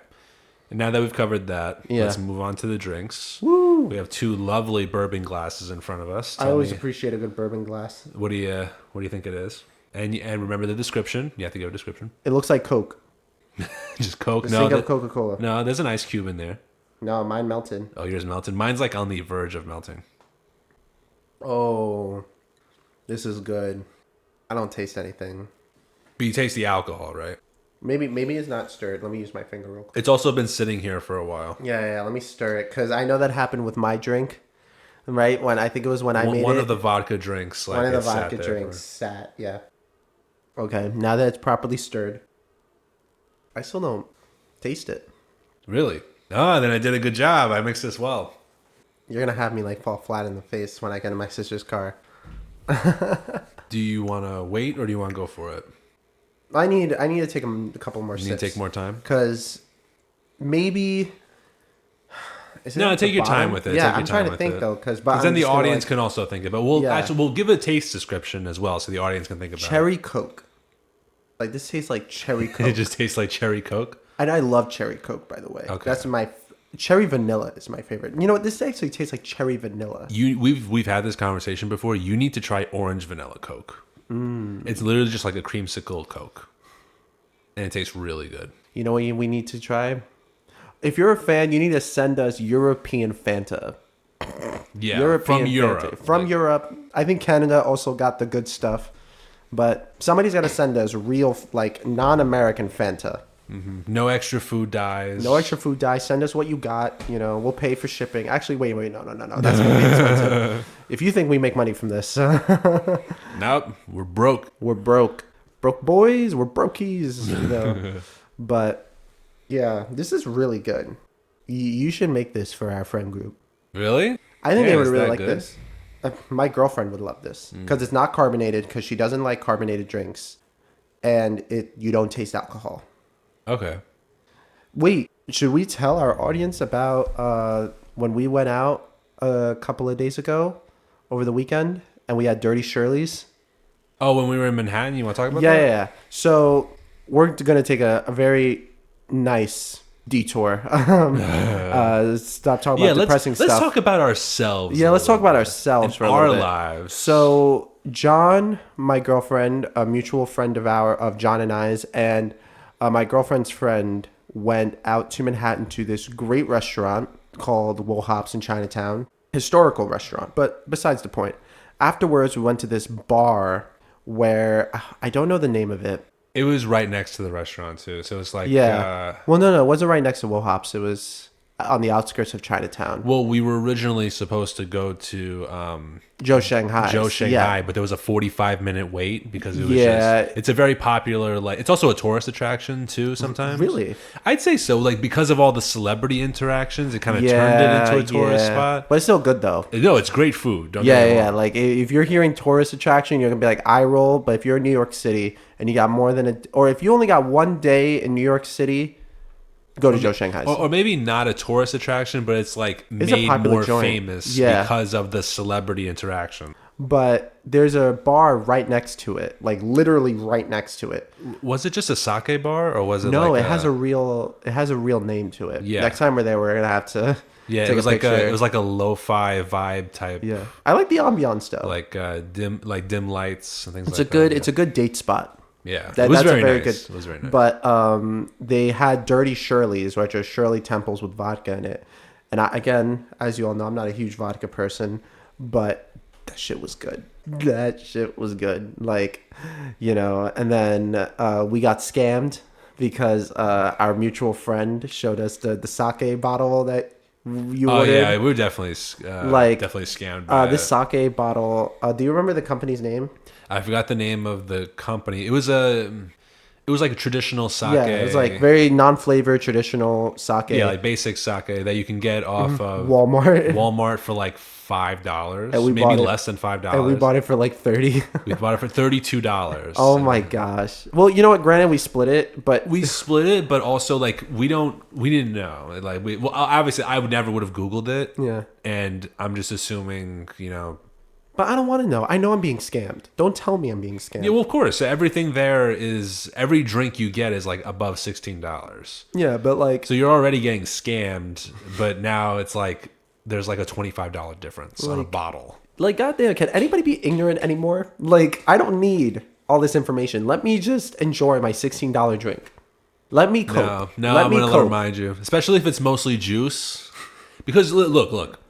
And now that we've covered that, let's move on to the drinks. Woo! We have 2 lovely bourbon glasses in front of us. I always appreciate a good bourbon glass. What do you think it is? And remember the description. You have to give a description. It looks like Coke. Just Coke? Just think of Coca-Cola. No, there's an ice cube in there. No, mine melted. Oh, yours melted. Mine's on the verge of melting. Oh, this is good. I don't taste anything. But you taste the alcohol, right? Maybe it's not stirred. Let me use my finger real quick. It's also been sitting here for a while. Yeah. Let me stir it, because I know that happened with my drink, right? When I think it was when I made one of the vodka drinks. One of the vodka drinks sat. Yeah. Okay. Now that it's properly stirred, I still don't taste it. Really? Oh, then I did a good job. I mixed this well. You're gonna have me fall flat in the face when I get in my sister's car. Do you want to wait or do you want to go for it? I need to take a couple more sips. You need to take more time? Because maybe... No, take your time with it. Yeah, I'm trying to think, though. Because then the audience can also think of it. We'll give a taste description as well so the audience can think about it. Cherry Coke. This tastes like cherry Coke. It just tastes like cherry Coke? And I love cherry Coke, by the way. Okay. That's my... Cherry vanilla is my favorite. You know what? This actually tastes like cherry vanilla. We've had this conversation before. You need to try orange vanilla Coke. It's literally just like a creamsicle Coke. And it tastes really good. You know what we need to try? If you're a fan, you need to send us European Fanta. Yeah, European from Fanta. Europe. From Europe. I think Canada also got the good stuff. But somebody's got to send us real, non-American Fanta. No extra food dyes. No extra food dye. Send us what you got. You know, we'll pay for shipping. Actually, wait, no. That's gonna be expensive. If you think we make money from this, Nope, we're broke. we're broke. Broke boys. We're brokies. You know. But yeah, this is really good. You should make this for our friend group. Really? I think Yeah, they would is really that like good? this. My girlfriend would love this because it's not carbonated because she doesn't like carbonated drinks, and you don't taste alcohol. Okay. Wait, should we tell our audience about when we went out a couple of days ago over the weekend and we had Dirty Shirley's? Oh, when we were in Manhattan, you want to talk about Yeah, that? yeah, yeah. So we're gonna take a very nice detour. Stop talking about depressing let's stuff. talk about ourselves. Yeah, a let's talk little about bit. ourselves In for a little our bit. lives. So John, my girlfriend, a mutual friend of John and I's, and my girlfriend's friend went out to Manhattan to this great restaurant called Wool Hops in Chinatown. Historical restaurant, but besides the point. Afterwards, we went to this bar where I don't know the name of it. It was right next to the restaurant too, so it's like Yeah. Well, no, it wasn't right next to Wool Hops. It was on the outskirts of Chinatown. well, we were originally supposed to go to Joe Shanghai. Joe Shanghai, Yeah. but there was a 45-minute wait because it was Yeah. just. It's a very popular, like it's also a tourist attraction too. Sometimes, Really? I'd say so. Like because of all the celebrity interactions, it kind of turned it into a tourist spot. But it's still good though. No, it's great food. Don't Yeah, get me yeah. wrong. Like if you're hearing tourist attraction, you're gonna be like eye roll. But if you're in New York City and you got more than or if you only got one day in New York City, go to Joe Shanghai's. Or maybe not a tourist attraction, but it's like It's a made popular more joint. famous Yeah. because of the celebrity interaction. But there's a bar right next to it, like literally right next to it. Was it just a sake bar, or was it? No, like it has a real name to it. Yeah. Next time we're there, we're gonna have to. Yeah, take it was a like picture. it was like a lo-fi vibe type. Yeah, I like the ambiance though. Like dim lights and things It's like a good that. it's a good date spot. Yeah, That, it was that's very a very nice. good. It was very nice. But they had Dirty Shirley's, which are Shirley Temples with vodka in it. And again, as you all know, I'm not a huge vodka person, but that shit was good. That shit was good. Like, you know, and then we got scammed because our mutual friend showed us the sake bottle that you Oh ordered. yeah, we were definitely definitely scammed. By This it. sake bottle. Do you remember the company's name? I forgot the name of the company. It was like a traditional sake. Yeah, it was like very non-flavored traditional sake. yeah, like basic sake that you can get off of Walmart. Walmart for like $5, And we maybe bought it- less than $5. And we bought it for like 30. We bought it for $32. Oh my gosh. Well, you know what? Granted, we split it, but We split it, but also like we didn't know. Like well, obviously I never would have Googled it. yeah. And I'm just assuming, But I don't want to know. I know I'm being scammed. Don't tell me I'm being scammed. yeah, well, of course, everything there is every drink you get is like above $16. Yeah, but like, So you're already getting scammed, but now it's like there's like a $25 difference on a bottle. goddamn, can anybody be ignorant anymore? Like, I don't need all this information. Let me just enjoy my $16 drink. Let me cope. No, Let I'm me going to cope. remind you, especially if it's mostly juice. Because look.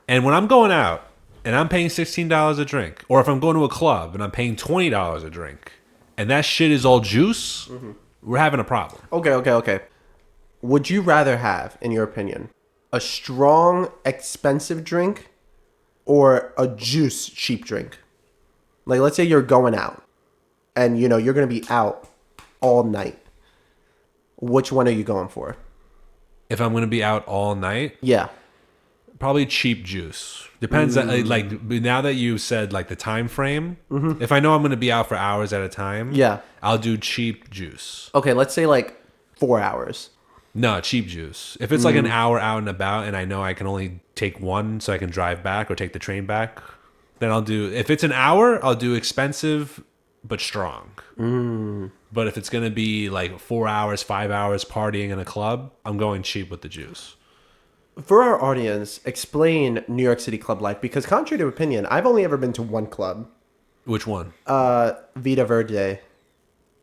And when I'm going out and I'm paying $16 a drink, or if I'm going to a club and I'm paying $20 a drink, and that shit is all juice, we're having a problem. Okay. Would you rather have, in your opinion, a strong, expensive drink or a juice, cheap drink? Like, let's say you're going out and, you know, you're going to be out all night. Which one are you going for? If I'm going to be out all night, Yeah. probably cheap juice. Depends. Like now that you said like the time frame, if I know I'm going to be out for hours at a time, Yeah. I'll do cheap juice. Okay, let's say like 4 hours. No, cheap juice. If it's like an hour out and about and I know I can only take one so I can drive back or take the train back, then I'll do, if it's an hour, I'll do expensive but strong. But if it's going to be like 4 hours, 5 hours partying in a club, I'm going cheap with the juice. For our audience, explain New York City club life because contrary to opinion, I've only ever been to one club. Which one? Vita Verde.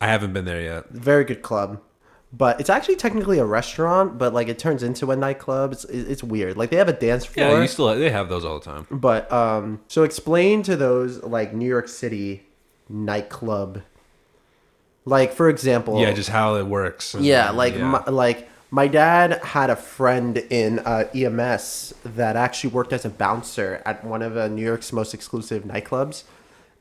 I haven't been there yet. Very good club. But it's actually technically a restaurant, but like it turns into a nightclub. It's weird. Like they have a dance floor. Yeah, they have those all the time. But so explain to those like New York City nightclub Like, for example, Yeah, just how it works. yeah, like Yeah. my dad had a friend in EMS that actually worked as a bouncer at one of New York's most exclusive nightclubs,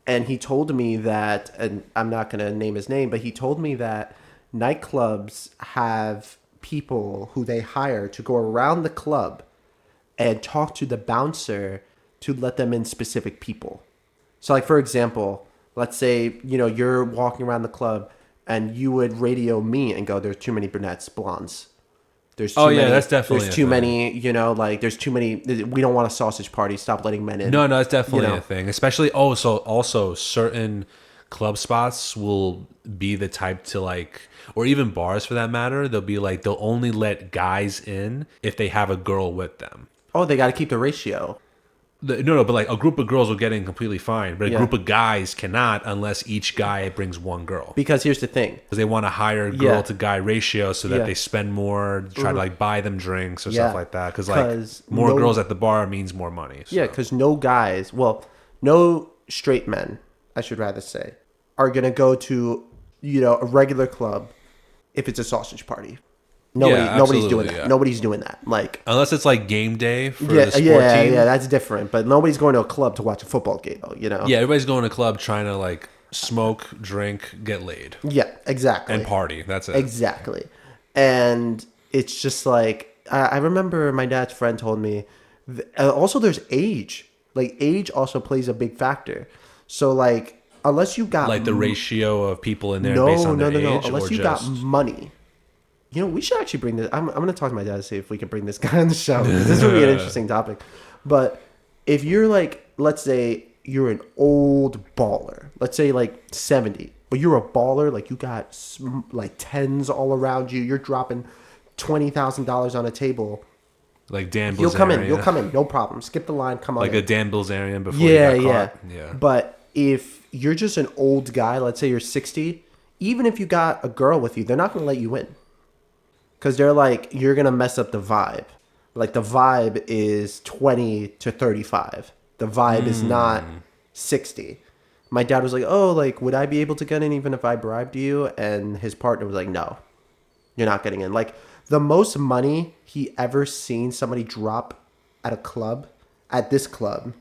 and he told me that, and I'm not gonna name his name, but he told me that nightclubs have people who they hire to go around the club and talk to the bouncer to let them in specific people. So, like, for example, let's say, you're walking around the club and you would radio me and go, there's too many brunettes, blondes. There's too Oh yeah, many, that's definitely there's a too thing. many, like, there's too many, we don't want a sausage party. Stop letting men in. No, no, it's definitely You know. a thing. Especially so also certain club spots will be the type to like, or even bars for that matter, they'll only let guys in if they have a girl with them. Oh, they got to keep the ratio. No, but like a group of girls will get in completely fine, but a Yeah. group of guys cannot unless each guy brings one girl. Because here's the thing. Because they want a higher girl Yeah. to guy ratio so that Yeah. they spend more, try to like buy them drinks or Yeah. stuff like that. Because like 'Cause more no- girls at the bar means more money. So. Yeah, because no straight men, I should rather say, are going to go to, a regular club if it's a sausage party. Nobody's absolutely, doing that. yeah. Nobody's doing that. Like, Unless it's like game day for yeah, the sport yeah, team. yeah, that's different. But nobody's going to a club to watch a football game, though, Yeah, everybody's going to a club trying to like smoke, drink, get laid, Yeah, exactly. and party. That's it. Exactly. And it's just like, I remember my dad's friend told me, also there's age. Like, age also plays a big factor. So, like, unless you got... Like the ratio of people in there No, based on no, their no, no. age, Unless or you got just money. We should actually bring this. I'm going to talk to my dad to see if we can bring this guy on the show. This would be an interesting topic. But if you're like, let's say you're an old baller, let's say like 70, but you're a baller, like you got like tens all around you, you're dropping $20,000 on a table. like Dan You'll come in, Bilzerian. no problem. Skip the line, come on Like in. a Dan Bilzerian before Yeah, he got yeah. caught. Yeah. But if you're just an old guy, let's say you're 60, even if you got a girl with you, they're not going to let you in. Because they're like, you're going to mess up the vibe. Like, the vibe is 20 to 35. The vibe is not 60. My dad was like, oh, like, would I be able to get in even if I bribed you? And his partner was like, no, you're not getting in. Like, the most money he ever seen somebody drop at a club, at this club,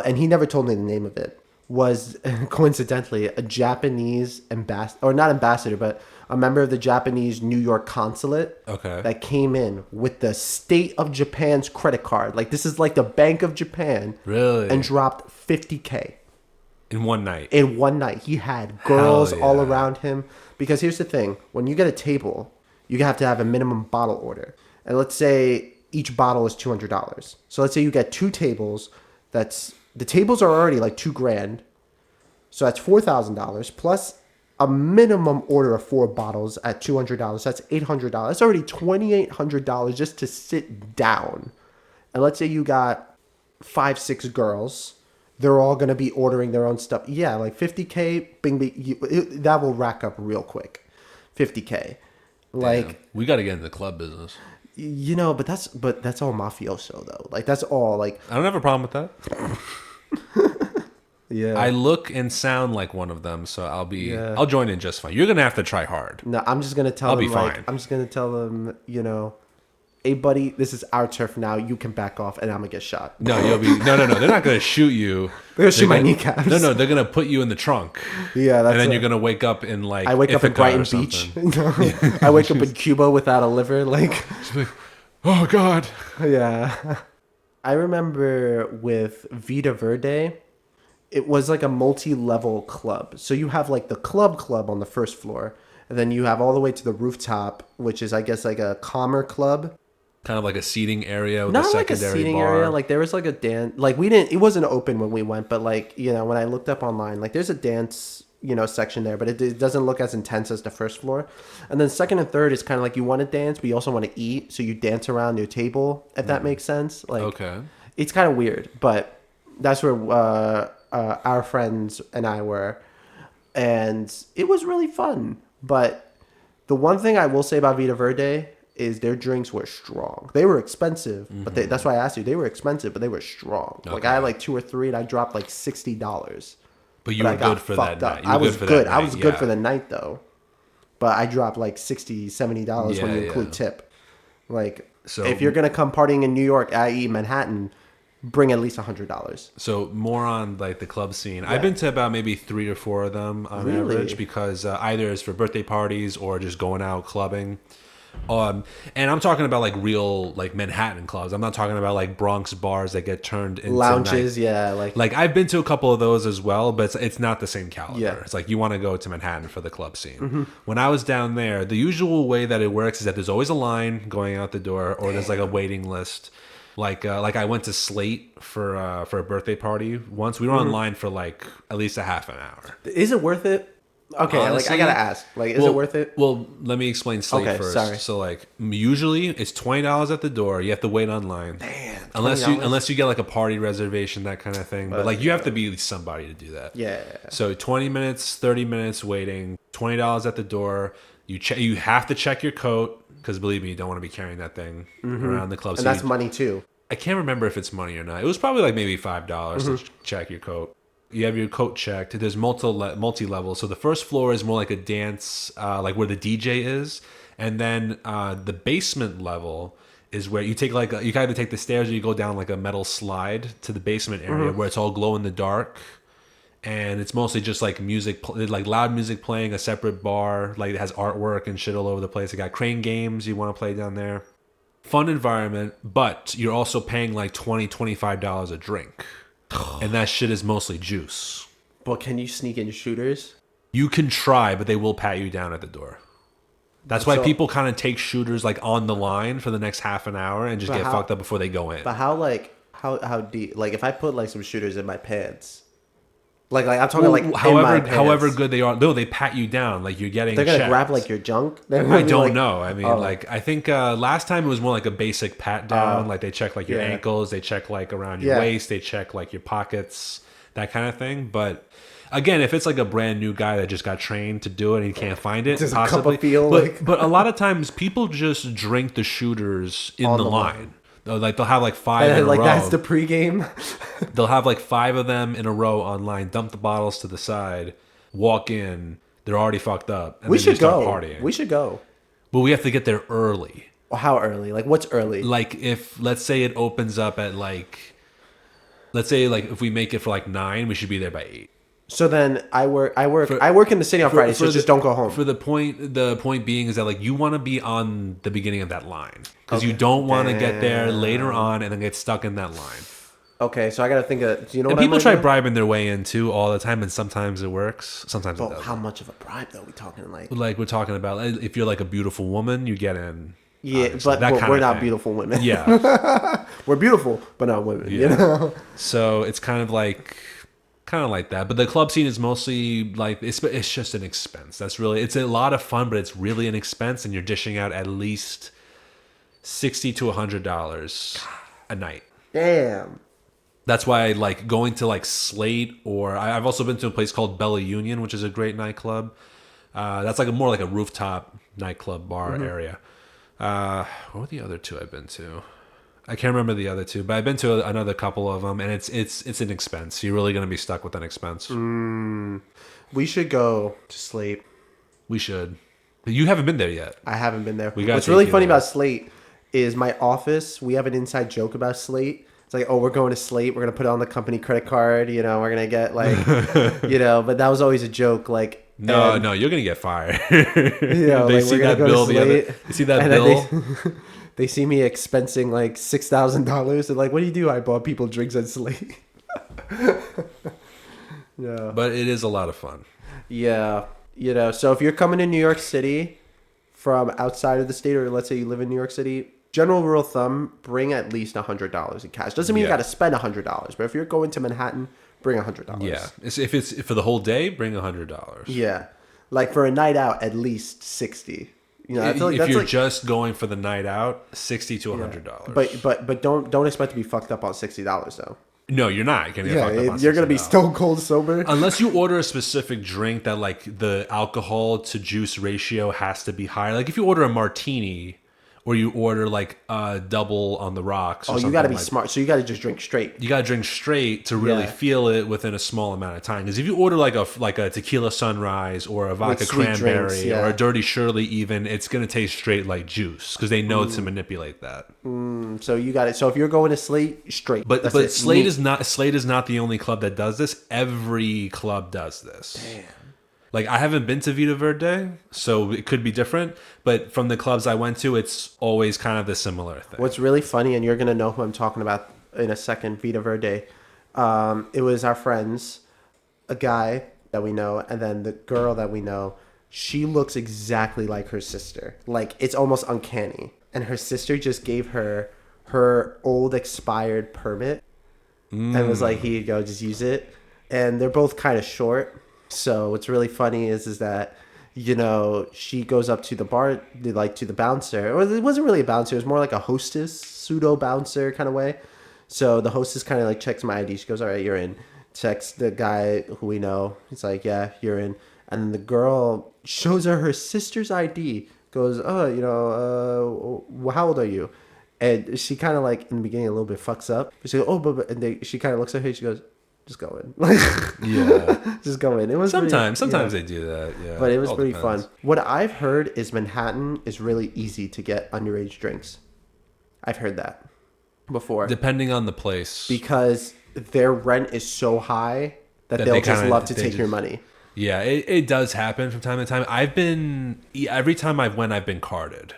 and he never told me the name of it, was coincidentally a Japanese ambassador, or not ambassador, but a member of the Japanese New York consulate. Okay. That came in with the state of Japan's credit card. Like, this is like the Bank of Japan. Really? And dropped $50K In one night. in one night. He had girls Hell all yeah. around him. Because here's the thing. When you get a table, you have to have a minimum bottle order. And let's say each bottle is $200. So let's say you get 2 tables. The tables are already like $2,000. So that's $4,000 plus a minimum order of 4 bottles at $200. That's $800. That's already $2,800 just to sit down. And let's say you got 5, 6 girls. They're all going to be ordering their own stuff. Yeah, like $50K, bing, bing, that will rack up real quick. $50K. Like, Damn. We got to get in the club business. but that's all mafioso though. Like, that's all like, I don't have a problem with that. yeah. I look and sound like one of them, so Yeah. I'll join in just fine. You're gonna have to try hard. No, I'm just gonna tell I'll them be like, fine. I'm just gonna tell them, hey buddy, this is our turf now. You can back off, and I'm gonna get shot. No, no. They're not gonna shoot you. They're gonna shoot my gonna- kneecaps. No, they're gonna put you in the trunk. Yeah, that's And then it. you're gonna wake up in like I wake up in Ithaca or Brighton Beach. something. I wake up in Cuba without a liver. Like, Oh God. yeah. I remember with Vita Verde, it was like a multi-level club. So you have like the club on the first floor, and then you have all the way to the rooftop, which is, I guess, like a calmer club. Kind of like a seating area with Not a like a secondary seating bar. area. Like, there was like a dance. Like, it wasn't open when we went, but like, when I looked up online, like, there's a dance, section there, but it doesn't look as intense as the first floor. And then second and third is kind of like you want to dance, but you also want to eat. So you dance around your table, if that makes sense. Like, Okay. It's kind of weird, but that's where our friends and I were. And it was really fun. But the one thing I will say about Vita Verde is their drinks were strong. They were expensive, but that's why I asked you. They were expensive, but they were strong. Like, I had like 2 or 3, and I dropped like $60. But you but were I got good for that fucked up. night. You were I was good for good. that I was night, good yeah. for the night though. But I dropped like $60, $70 when Yeah, you include yeah. tip. Like, So- if you're gonna come partying in New York, i.e. Manhattan, bring at least $100. So more on like the club scene. I've been to about maybe 3 or 4 of them on Really? average because either it's for birthday parties or just going out clubbing. And I'm talking about like real like Manhattan clubs. I'm not talking about like Bronx bars that get turned into Lounges, night. yeah, Like I've been to a couple of those as well, but it's not the same caliber. Yeah. It's like you want to go to Manhattan for the club scene. When I was down there, the usual way that it works is that there's always a line going out the door, or there's like a waiting list. Like I went to Slate for a birthday party once. We were on line for like at least a half an hour. Is it worth it? Okay, Honestly, like I gotta ask. Like, is well, it worth it? Well, let me explain Slate Okay, first. sorry. So like usually it's $20 at the door. You have to wait online. Man, Unless you get like a party reservation, that kind of thing. But like you have to be somebody to do that. Yeah. So 20 minutes, 30 minutes waiting, $20 at the door. You have to check your coat because believe me, you don't want to be carrying that thing around the club. And that's money too. I can't remember if it's money or not. It was probably like maybe $5 to check your coat. You have your coat checked. There's multi levels. So the first floor is more like a dance, like where the DJ is, and then the basement level is where you take you either take the stairs or you go down like a metal slide to the basement area where it's all glow in the dark, and it's mostly just like music, like loud music playing, a separate bar, like it has artwork and shit all over the place. It got crane games you want to play down there. Fun environment, but you're also paying like $20-$25 a drink. And that shit is mostly juice. But can you sneak in shooters? You can try, but they will pat you down at the door. That's why people kind of take shooters like on the line for the next half an hour and just get fucked up before they go in. But how deep? Like, if I put like some shooters in my pants, like I'm talking like in my pants, however good they are, no, they pat you down like you're getting. they're gonna checked. grab like your junk. I don't know. I mean, like I think last time it was more like a basic pat down. Like they check like your Yeah. ankles, they check like around your Yeah. waist, they check like your pockets, that kind of thing. But again, if it's like a brand new guy that just got trained to do it and he can't find it, Just a possibly. cup of feel, but, like- but a lot of times people just drink the shooters in On the the line. Like they'll have like 5 in And a like row. that's the pregame. They'll have like 5 of them in a row online, dump the bottles to the side, walk in, they're already fucked up, and We then should they start go. partying. We should go. But we have to get there early. Well, how early? Like, what's early? Like if let's say it opens up at like, let's say like if we make it for like 9, we should be there by 8. So then I work in the city on Friday, so just don't go home. For the point being is that like you want to be on the beginning of that line because you don't want to get there later on and then get stuck in that line. Okay, so I gotta think of. Do you know And what people I'm try gonna do? bribing their way in too all the time, and sometimes it works, sometimes it But doesn't. how much of a bribe though? We talking like? Like we're talking about, if you're like a beautiful woman, you get in. Yeah, obviously. but That we're, kind we're of not thing. beautiful women. Yeah. We're beautiful, but not women. You Yeah. know. So it's kind of like that. But the club scene is mostly like it's just an expense. It's a lot of fun, but it's really an expense, and you're dishing out at least $60 to $100 a night. Damn. That's why I like going to like Slate, or I've also been to a place called Bella Union, which is a great nightclub. That's like more like a rooftop nightclub bar area. What were the other 2 I've been to? I can't remember the other 2, but I've been to another couple of them, and it's an expense. You're really going to be stuck with an expense. We should go to Slate. We should. You haven't been there yet. I haven't been there. We gotta What's take really you funny there. about Slate is my office. We have an inside joke about Slate. It's like, oh, we're going to Slate. We're gonna put it on the company credit card. You know, we're gonna get like, you know. But that was always a joke. Like, No, you're going to get fired. you know, They like, see we're gonna that go bill to the other. Slate, You see that and then bill? they see me expensing like $6,000. They're like, what do you do? I bought people drinks at Slate. Yeah. But it is a lot of fun. Yeah, you know, so if you're coming to New York City from outside of the state, or let's say you live in New York City, general rule of thumb, bring at least $100 in cash. Doesn't mean you Yeah. got to spend $100, but if you're going to Manhattan, bring $100. Yeah. If it's for the whole day, bring $100. Yeah, like for a night out, at least 60. You know, I feel like if that's you're like, just going for the night out, $60 to $100. but don't expect to be fucked up on $60 though. No, you're not going to get fucked up on You're gonna be $60. stone cold sober. Unless you order a specific drink that like the alcohol to juice ratio has to be higher. Like if you order a martini or you order like a double on the rocks. Or Oh, you got to be like smart. So you got to just drink straight. You gotta drink straight to really feel it within a small amount of time. Because if you order like a tequila sunrise or a vodka cranberry drinks, or a dirty Shirley, even it's gonna taste straight like juice because they know to manipulate that. So you got it. So if you're going to Slate, straight. But Slate is not the only club that does this. Every club does this. Damn. Like, I haven't been to Vita Verde, so it could be different. But from the clubs I went to, it's always kind of the similar thing. What's really funny, and you're going to know who I'm talking about in a second, Vita Verde. It was our friends, a guy that we know, and then the girl that we know. She looks exactly like her sister. Like, it's almost uncanny. And her sister just gave her old expired permit and was like, here you go, just use it. And they're both kind of short. So what's really funny is that, you know, she goes up to the bar, like to the bouncer. Or it wasn't really a bouncer. It was more like a hostess, pseudo bouncer kind of way. So the hostess kind of like checks my ID. She goes, all right, you're in. Checks the guy who we know. He's like, yeah, you're in. And then the girl shows her sister's ID. Goes, oh, you know, how old are you? And she kind of like in the beginning a little bit fucks up. But she goes, oh, but and she kind of looks at her. She goes, just go in. Yeah, just go in. It was sometimes they do that. Yeah, but it was pretty fun. What I've heard is Manhattan is really easy to get underage drinks. I've heard that before. Depending on the place, because their rent is so high that they'll just love to take your money. Yeah, it does happen from time to time. Every time I've been carded.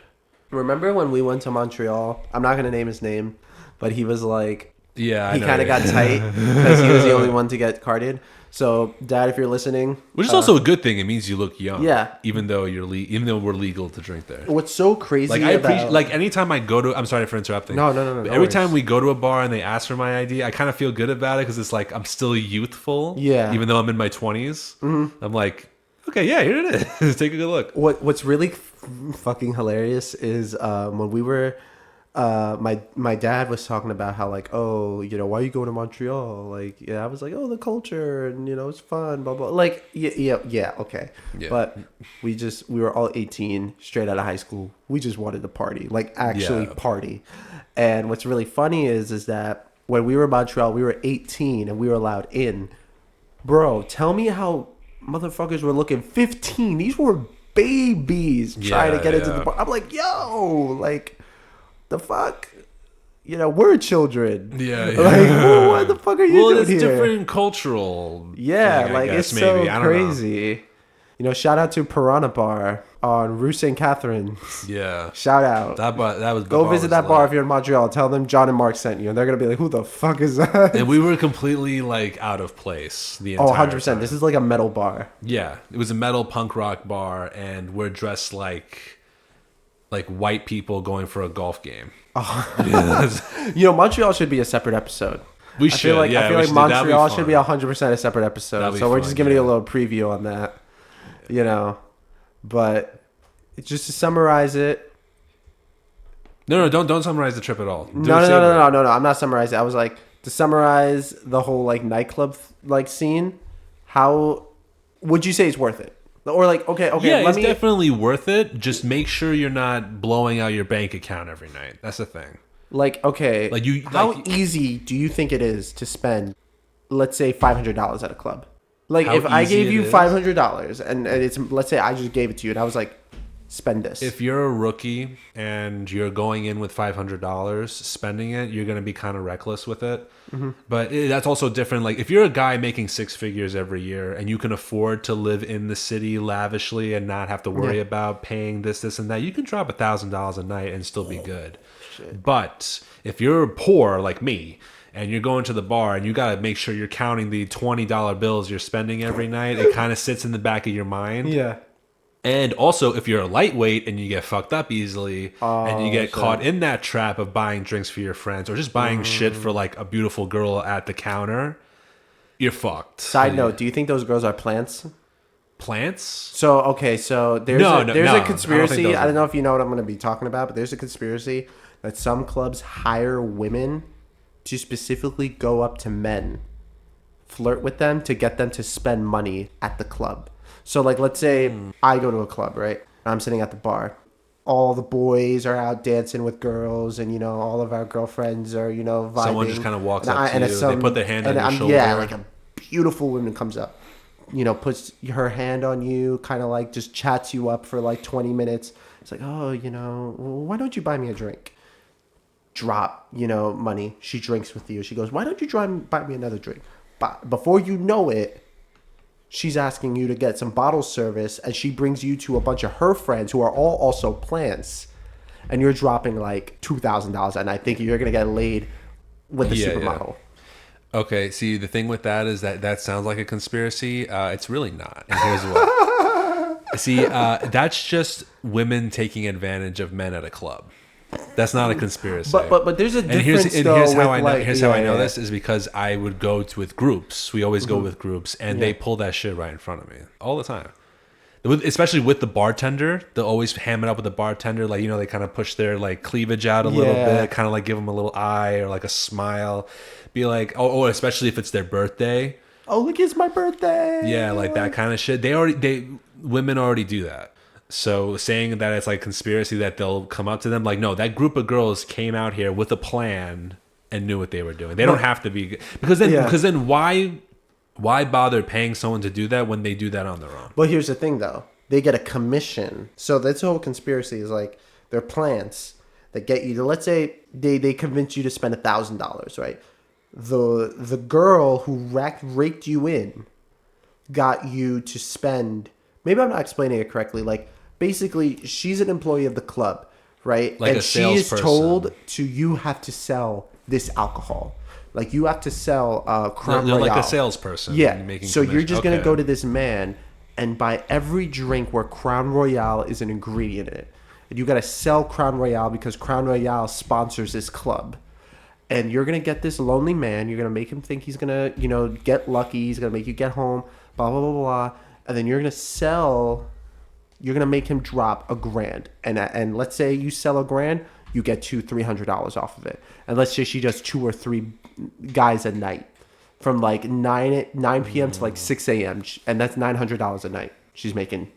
Remember when we went to Montreal? I'm not going to name his name, but he was like, yeah, he kind of got tight because he was the only one to get carded. So, Dad, if you're listening, which is also a good thing. It means you look young. Yeah. Even though we're legal to drink there. What's so crazy? Like, I appreciate. Like, anytime I go to, I'm sorry for interrupting. No. Every time we go to a bar and they ask for my ID, I kind of feel good about it because it's like I'm still youthful. Yeah. Even though I'm in my 20s, I'm like, okay, yeah, here it is. Take a good look. What's really fucking hilarious is when we were. My dad was talking about how like, oh, you know, why are you going to Montreal? Like, yeah, I was like, oh, the culture and, you know, it's fun, blah, blah. Like, yeah, okay. Yeah. But we were all 18, straight out of high school. We just wanted to party, like actually party. And what's really funny is that when we were in Montreal, we were 18 and we were allowed in. Bro, tell me how motherfuckers were looking 15. These were babies trying to get into the bar. I'm like, yo, like, the fuck? You know, we're children. Yeah. Like, what the fuck are you doing it's here? Different cultural. Yeah, thing, like guess, it's so maybe. crazy. You know, shout out to Piranha Bar on Rue St. Catherine. Yeah. Shout out. That was. Go visit that bar if you're in Montreal. Tell them Jon and Mark sent you, and they're gonna be like, "Who the fuck is that?" And we were completely like out of place the entire 100%. time. This is like a metal bar. Yeah, it was a metal punk rock bar, and we're dressed like white people going for a golf game. Oh. You know, Montreal should be a separate episode. We should. I feel like Montreal should be 100% a separate episode. So we're just giving you a little preview on that. You know, but just to summarize it. No, don't summarize the trip at all. No. I'm not summarizing. I was like, to summarize the whole like nightclub like scene. How would you say it's worth it? Or like, okay. Yeah, it's definitely worth it. Just make sure you're not blowing out your bank account every night. That's the thing. Like, okay, how easy do you think it is to spend, let's say, $500 at a club? Like, if I gave you $500 and it's, let's say I just gave it to you and I was like, spend this. If you're a rookie and you're going in with $500, spending it, you're going to be kind of reckless with it. Mm-hmm. But that's also different. Like, if you're a guy making six figures every year and you can afford to live in the city lavishly and not have to worry about paying this, and that, you can drop $1,000 a night and still be good. Shit. But if you're poor like me, and you're going to the bar and you got to make sure you're counting the $20 bills you're spending every night, it kind of sits in the back of your mind. Yeah. And also, if you're a lightweight and you get fucked up easily and you get caught in that trap of buying drinks for your friends or just buying shit for like a beautiful girl at the counter, you're fucked. Side note, do you think those girls are plants? Plants? So, okay, so there's a conspiracy. I don't know if you know what I'm going to be talking about, but there's a conspiracy that some clubs hire women to specifically go up to men, flirt with them to get them to spend money at the club. So, like, let's say I go to a club, right? I'm sitting at the bar. all the boys are out dancing with girls, and all of our girlfriends are vibing. Someone just kind of walks up to you. They put their hand on your shoulder. Yeah, like a beautiful woman comes up, puts her hand on you, kind of like just chats you up for like 20 minutes. It's like, oh, why don't you buy me a drink? Drop, money. She drinks with you. She goes, why don't you buy me another drink? But before you know it, she's asking you to get some bottle service, and she brings you to a bunch of her friends who are all also plants, and you're dropping like $2,000, and I think you're gonna get laid with the supermodel. Yeah. Okay, see, the thing with that is that sounds like a conspiracy. It's really not, and here's why. See, that's just women taking advantage of men at a club. That's not a conspiracy. But there's a difference. And here's how I know. Here's how I know this is because I would go with groups. We always go with groups, and they pull that shit right in front of me all the time. Especially with the bartender, they'll always ham it up with the bartender. Like they kind of push their like cleavage out a little bit, kind of like give them a little eye or like a smile. Be like, oh, especially if it's their birthday. Oh, look, it's my birthday. Yeah, like that kind of shit. Women already do that. So saying that it's like conspiracy that they'll come up to them, like, no, that group of girls came out here with a plan and knew what they were doing. They don't have to be, because then why bother paying someone to do that when they do that on their own? Well, here's the thing though. They get a commission. So this whole conspiracy is like they're plants that get you to, let's say they convince you to spend $1,000, right? The girl who raked you in got you to spend, maybe I'm not explaining it correctly, like basically she's an employee of the club, right? Like and a she is salesperson. told you have to sell this alcohol. Like you have to sell Crown Royale. Like a salesperson. Yeah. Making so you're just going to Okay. go to this man and buy every drink where Crown Royale is an ingredient in it. And you got to sell Crown Royale because Crown Royale sponsors this club. And you're going to get this lonely man. You're going to make him think he's going to, get lucky. He's going to make you get home, blah, blah, blah, blah. And then you're going to make him drop $1,000. And let's say you sell $1,000, you get $300 off of it. And let's say she does 2 or 3 guys a night from like 9 p.m. to like 6 a.m. And that's $900 a night she's making.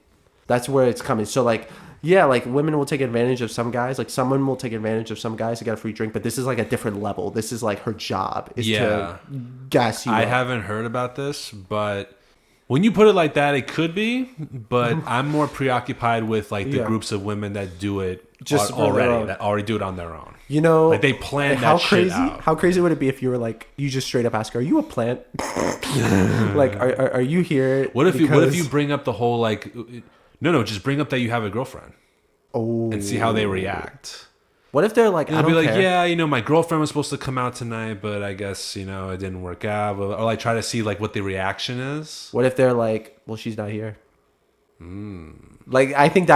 That's where it's coming. So like, yeah, like women will take advantage of some guys. Like someone will take advantage of some guys to get a free drink. But this is like a different level. This is like her job is to gas you I up. haven't heard about this, but when you put it like that, it could be. But I'm more preoccupied with like the groups of women that do it Just already, that already do it on their own. Like they plan how that crazy, shit out. How crazy would it be if you were like, you just straight up ask her, are you a plant? Like, are you here? What if you bring up the whole like, no, just bring up that you have a girlfriend. Oh. And see how they react. What if they're like, and I don't be like, care. yeah, my girlfriend was supposed to come out tonight, but I guess it didn't work out. Or like try to see like what the reaction is. What if they're like, well, she's not here. Like I think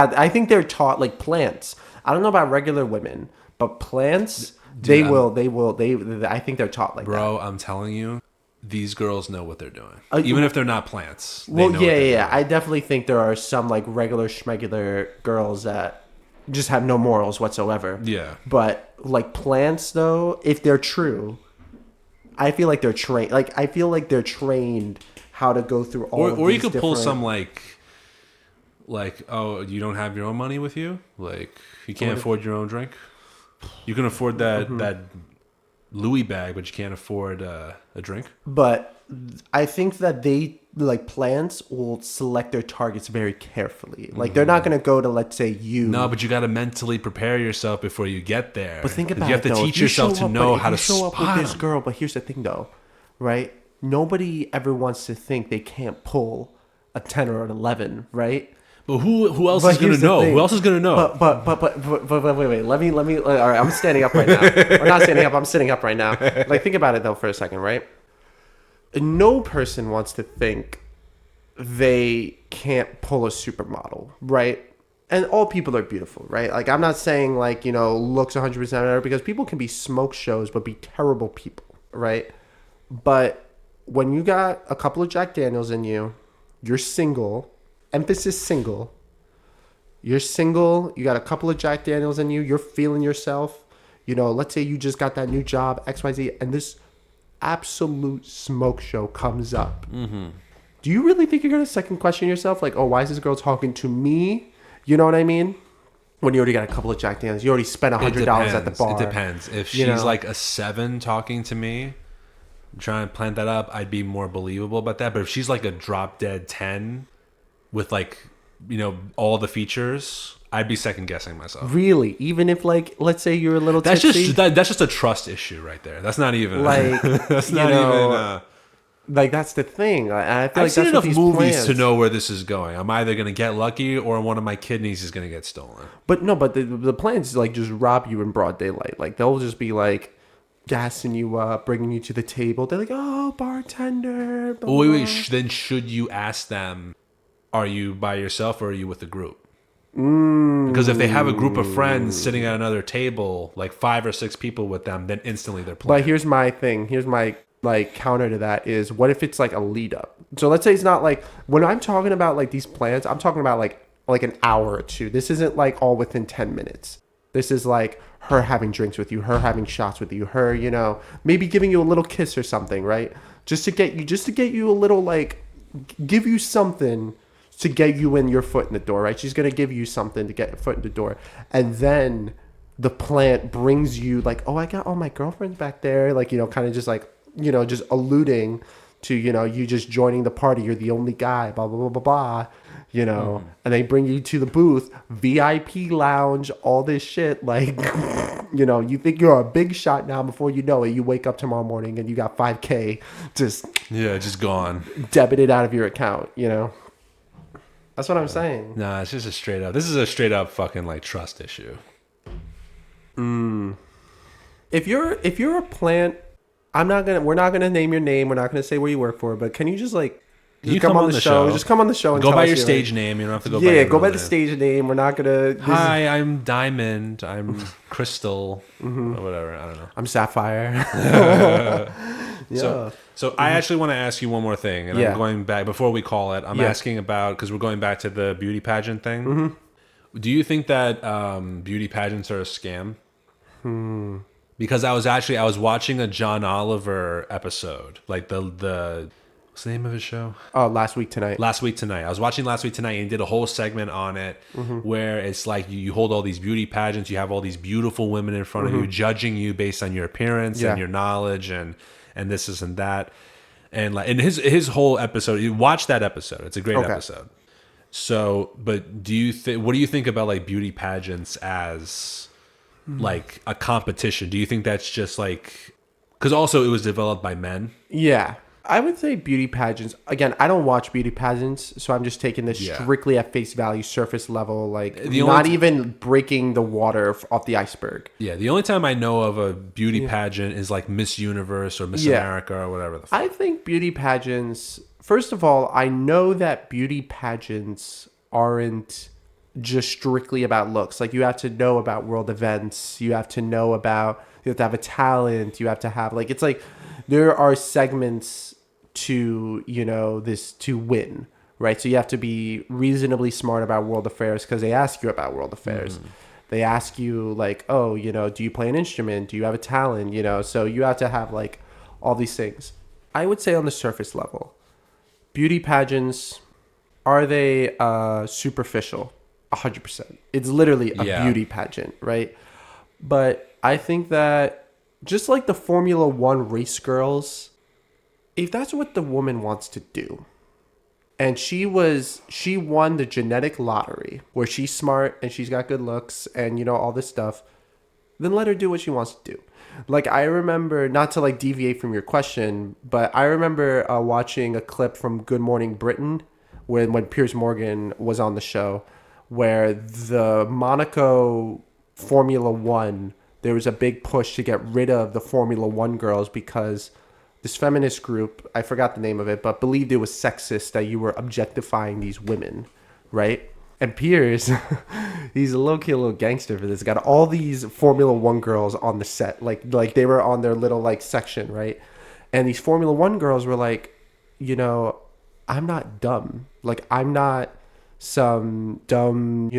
they're taught like plants. I don't know about regular women, but plants, I think they're taught like that. Bro, I'm telling you, these girls know what they're doing. Even if they're not plants. Well, yeah. I definitely think there are some like regular schmegular girls that just have no morals whatsoever. Yeah. But like plants though, if they're true, I feel like they're trained. Like I feel like they're trained how to go through all of these Or you could pull different... some like, oh, you don't have your own money with you? Like, you can't afford your own drink? You can afford that Louis bag, but you can't afford a drink? But I think that they, like, plants will select their targets very carefully. Like, they're not going to go to, let's say, you. No, but you got to mentally prepare yourself before you get there. But think about it, you have to teach yourself to know how to show up with spot this them. girl. But here's the thing, though, right? Nobody ever wants to think they can't pull a 10 or an 11, right? But who else is gonna know? Who else is gonna know? But wait. Let me. All right, I'm standing up right now. Or not standing up. I'm sitting up right now. Like, think about it though for a second, right? No person wants to think they can't pull a supermodel, right? And all people are beautiful, right? Like, I'm not saying like looks 100% better, because people can be smoke shows but be terrible people, right? But when you got a couple of Jack Daniels in you, you're single. Emphasis single. You're single. You got a couple of Jack Daniels in you. You're feeling yourself. Let's say you just got that new job, XYZ, and this absolute smoke show comes up. Mm-hmm. Do you really think you're going to second question yourself? Like, oh, why is this girl talking to me? You know what I mean? when you already got a couple of Jack Daniels, you already spent $100 at the bar. It depends. If you she's know? like a 7 talking to me, trying to plant that up, I'd be more believable about that. But if she's like a drop dead 10 with like, all the features, I'd be second guessing myself. Really, even if like, let's say you're a little That's tipsy, that's just a trust issue right there. That's not even like that's you not know, even. like that's the thing. I feel I've like seen that's enough what these movies plans. to know where this is going. I'm either gonna get lucky or one of my kidneys is gonna get stolen. But no, but the plans like just rob you in broad daylight. Like they'll just be like gassing you up, bringing you to the table. They're like, "Oh, bartender." Blah, Oh, wait, blah, wait. blah. Then should you ask them, are you by yourself or are you with a group? Because if they have a group of friends sitting at another table, like 5 or 6 people with them, then instantly they're playing. But here's my thing. Here's my like counter to that is what if it's like a lead up? So let's say it's not like when I'm talking about like these plans, I'm talking about like an hour or two. This isn't like all within 10 minutes. This is like her having drinks with you, her having shots with you, her, maybe giving you a little kiss or something, right? Just to get you a little like give you something to get you in your foot in the door, right? She's going to give you something to get your foot in the door. And then the plant brings you like, oh, I got all my girlfriends back there. Like, kind of just like, just alluding to, you just joining the party. You're the only guy, blah, blah, blah, blah, blah, and they bring you to the booth, VIP lounge, all this shit. Like, you think you're a big shot now before you know it. You wake up tomorrow morning and you got $5K just gone. debited out of your account, That's what I'm saying. Nah, it's just this is a straight up fucking like trust issue. If you're a plant, we're not gonna name your name. We're not gonna say where you work for. But can you just like You come on the show. Just come on the show and Go tell by us your stage name. You don't have to go by Yeah, your go by real the name. stage name. We're not gonna. Hi, I'm Diamond. I'm Crystal. Or whatever. I don't know. I'm Sapphire. Yeah. So I actually want to ask you one more thing, and Yeah. I'm going back before we call it. I'm Yeah. asking about because we're going back to the beauty pageant thing. Do you think that beauty pageants are a scam? Because I was watching a John Oliver episode, like the what's the name of his show? Oh, Last Week Tonight. Last Week Tonight. I was watching Last Week Tonight and he did a whole segment on it where it's like you hold all these beauty pageants, you have all these beautiful women in front of you judging you based on your appearance and your knowledge and this and that. And like in his whole episode, you watch that episode. It's a great episode. So, but what do you think about like beauty pageants as like a competition? Do you think that's just like because also it was developed by men? Yeah. I would say beauty pageants. Again, I don't watch beauty pageants, so I'm just taking this strictly at face value, surface level, like not even breaking the water off the iceberg. Yeah, the only time I know of a beauty pageant is like Miss Universe or Miss America or whatever the fuck. I think beauty pageants, first of all, I know that beauty pageants aren't just strictly about looks. Like you have to know about world events, you have to have a talent, you have to have like, it's like there are segments to to win, right? So you have to be reasonably smart about world affairs because they ask you about world affairs. They ask you like, oh, do you play an instrument, do you have a talent, so you have to have like all these things. I would say on the surface level, beauty pageants, are they superficial? 100%. It's literally a beauty pageant, right? But I think that just like the Formula One race girls, if that's what the woman wants to do, and she won the genetic lottery where she's smart and she's got good looks and all this stuff, then let her do what she wants to do. Like I remember, not to like deviate from your question, but I remember watching a clip from Good Morning Britain when Piers Morgan was on the show, where the Monaco Formula One, there was a big push to get rid of the Formula One girls because this feminist group, I forgot the name of it, but believed it was sexist that you were objectifying these women, right? And Piers, he's a low-key little gangster for this. Got all these Formula One girls on the set, like they were on their little like section, right? And these Formula One girls were like, I'm not dumb. Like I'm not some dumb,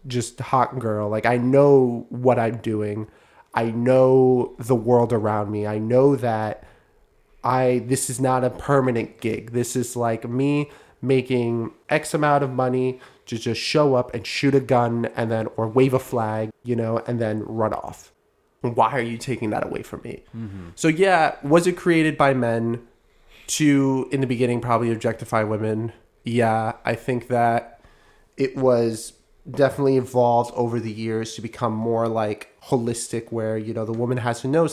just hot girl. Like I know what I'm doing. I know the world around me. I know that this is not a permanent gig. This is like me making X amount of money to just show up and shoot a gun and then, or wave a flag, and then run off. Why are you taking that away from me? Mm-hmm. So yeah, was it created by men to, in the beginning, probably objectify women? Yeah, I think that it was definitely evolved over the years to become more like holistic, where, the woman has to know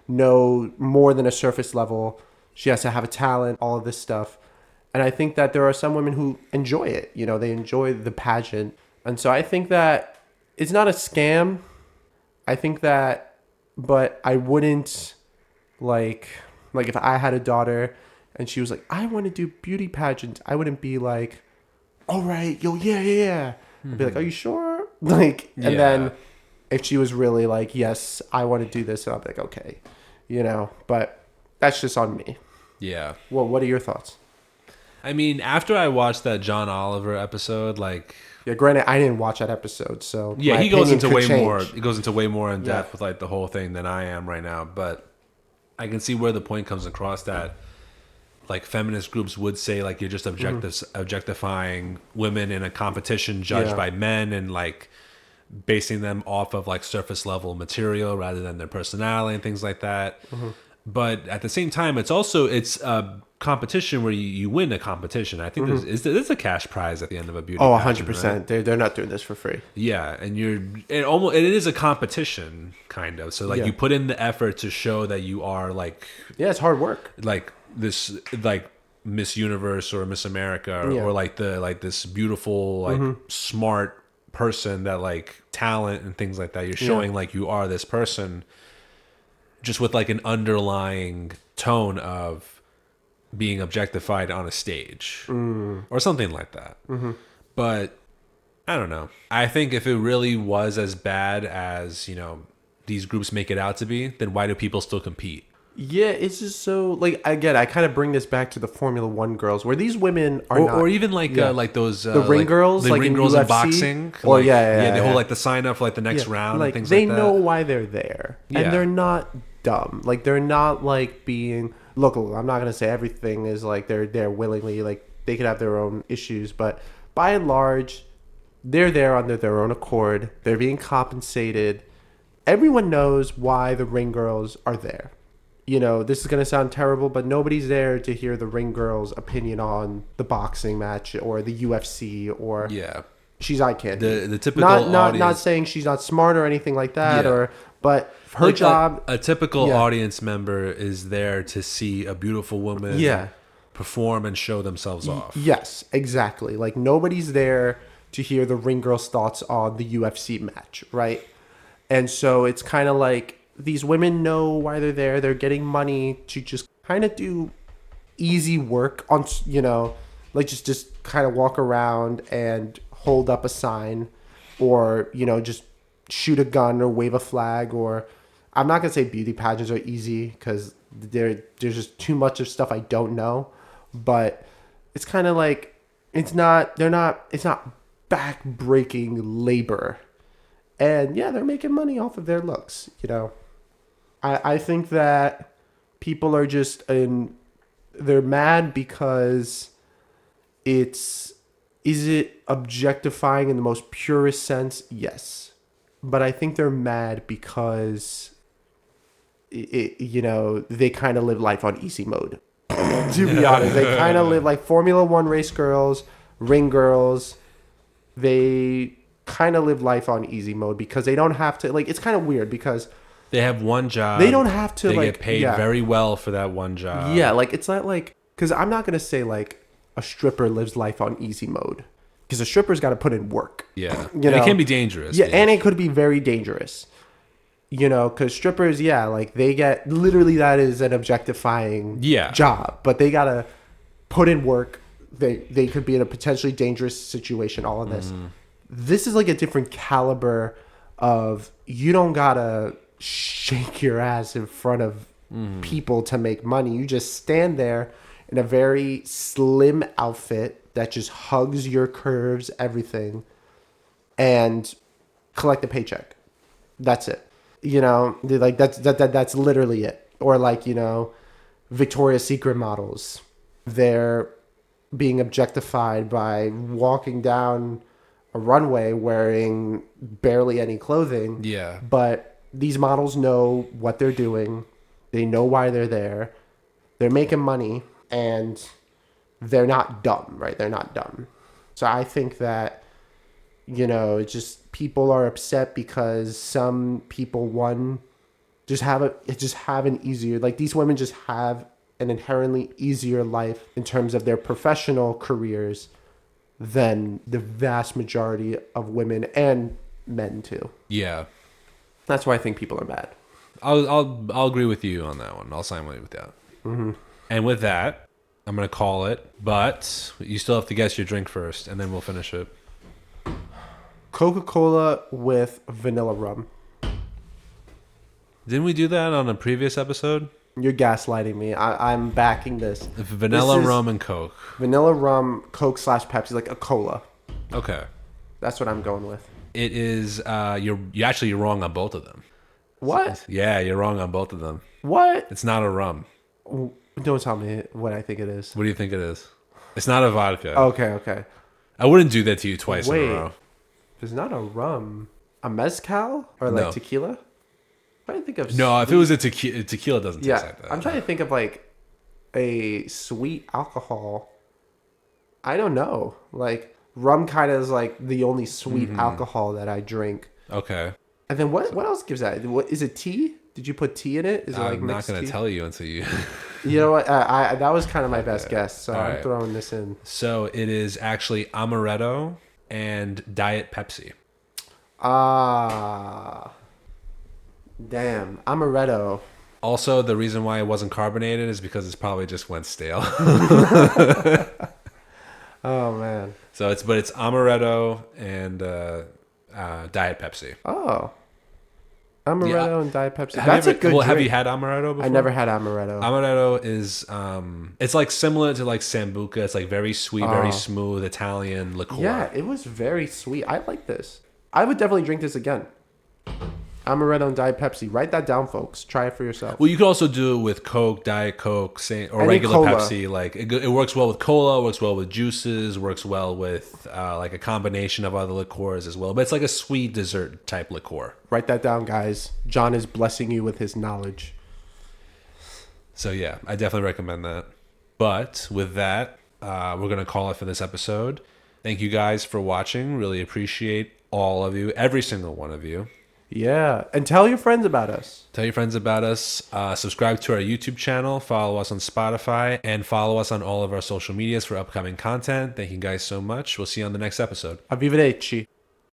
know more than a surface level. She has to have a talent, all of this stuff. And I think that there are some women who enjoy it. They enjoy the pageant. And so I think that it's not a scam. I think that, but I wouldn't like if I had a daughter and she was like, I want to do beauty pageants, I wouldn't be like, all right, yo, yeah. I'd be like, are you sure? And then if she was really like, yes, I want to do this, I'll be like, okay, but that's just on me. Yeah. Well, what are your thoughts? I mean, after I watched that John Oliver episode, yeah, granted, I didn't watch that episode, so yeah, he goes into way more. He goes into way more in depth with the whole thing than I am right now. But I can see where the point comes across that feminist groups would say you're just objectifying women in a competition judged by men and basing them off of surface level material rather than their personality and things like that. Mm-hmm. But at the same time, it's a competition where you win a competition. I think there's a cash prize at the end of a beauty pageant. 100%. Right? They're not doing this for free. Yeah, and it is a competition kind of. So you put in the effort to show that you are it's hard work. This Miss Universe or Miss America or this beautiful smart person that talent and things like that. You're showing you are this person, just with an underlying tone of being objectified on a stage or something like that. Mm-hmm. But I don't know. I think if it really was as bad as, these groups make it out to be, then why do people still compete? Yeah, it's just so again, I kind of bring this back to the Formula One girls, where these women are or even those the ring girls, the ring girls in boxing, or they hold the sign up for the next round, and things they like that. know why they're there, and they're not dumb. They're not being look. I'm not gonna say everything is they're there willingly. They could have their own issues, but by and large, they're there under their own accord. They're being compensated. Everyone knows why the ring girls are there. This is going to sound terrible, but nobody's there to hear the ring girl's opinion on the boxing match or the UFC or she's eye candy. The typical audience. Not saying she's not smart or anything like that, but her job. A typical audience member is there to see a beautiful woman perform and show themselves off. Yes, exactly. Nobody's there to hear the ring girl's thoughts on the UFC match, right? And so it's kind of these women know why they're there. They're getting money to just kind of do easy work on, just kind of walk around and hold up a sign or, just shoot a gun or wave a flag. Or I'm not going to say beauty pageants are easy because there's just too much of stuff I don't know. But it's kind of it's not back-breaking labor. And yeah, they're making money off of their looks, I think that people are they're mad because is it objectifying in the most purest sense? Yes. But I think they're mad because they kind of live life on easy mode. To be honest, they kind of live like Formula One race girls, ring girls. They kind of live life on easy mode because they don't have to, it's kind of weird because they have one job. They don't have to, they get paid very well for that one job. Yeah, it's not because I'm not going to say, a stripper lives life on easy mode. Because a stripper's got to put in work. Yeah. And it can be dangerous. Yeah, and it could be very dangerous. Because strippers, they get, literally that is an objectifying job. But they got to put in work. They could be in a potentially dangerous situation, all of this. Mm-hmm. This is, a different caliber of, you don't got to shake your ass in front of people to make money. You just stand there in a very slim outfit that just hugs your curves, everything, and collect a paycheck. That's it. That's literally it. Or Victoria's Secret models. They're being objectified by walking down a runway wearing barely any clothing. Yeah. But these models know what they're doing. They know why they're there. They're making money, and they're not dumb, right? They're not dumb. So I think that, it's just people are upset because some people, just have an easier, like these women just have an inherently easier life in terms of their professional careers than the vast majority of women and men too. Yeah. That's why I think people are mad. I'll agree with you on that one. I'll sign with that. Mm-hmm. And with that, I'm gonna call it. But you still have to guess your drink first, and then we'll finish it. Coca-Cola with vanilla rum. Didn't we do that on a previous episode? You're gaslighting me. I'm backing this. Vanilla rum and Coke. Vanilla rum, Coke / Pepsi, like a cola. Okay. That's what I'm going with. It is. You're wrong on both of them. What? Yeah, you're wrong on both of them. What? It's not a rum. Don't tell me what I think it is. What do you think it is? It's not a vodka. Okay. I wouldn't do that to you twice in a row. It's not a rum. A mezcal or like tequila? I'm trying to think of. No, if it was a tequila doesn't taste like that. I'm trying to think of like a sweet alcohol. I don't know. Like rum kind of is like the only sweet alcohol that I drink. Okay. And then what else gives that? What is it? Tea? Did you put tea in it? Is it like I'm not mixed going to tea? tell you until you. You know what? I that was kind of my best guess, so I'm throwing this in. So it is actually amaretto and Diet Pepsi. Damn, amaretto. Also, the reason why it wasn't carbonated is because it's probably just went stale. Oh man. So it's amaretto and Diet Pepsi. Oh. Amaretto and Diet Pepsi. That's a good drink. Have you had amaretto before? I never had amaretto. Amaretto is it's like similar to like Sambuca. It's like very sweet, very smooth Italian liqueur. Yeah, it was very sweet. I like this. I would definitely drink this again. Amaretto and Diet Pepsi. Write that down, folks. Try it for yourself. Well, you could also do it with Coke, Diet Coke, or any regular cola. Pepsi. Like it works well with cola, works well with juices, works well with like a combination of other liqueurs as well. But it's like a sweet dessert type liqueur. Write that down, guys. John is blessing you with his knowledge. So yeah, I definitely recommend that. But with that, we're gonna call it for this episode. Thank you guys for watching. Really appreciate all of you, every single one of you. Yeah, and tell your friends about us. Tell your friends about us. Subscribe to our YouTube channel. Follow us on Spotify. And follow us on all of our social medias for upcoming content. Thank you guys so much. We'll see you on the next episode. Arrivederci.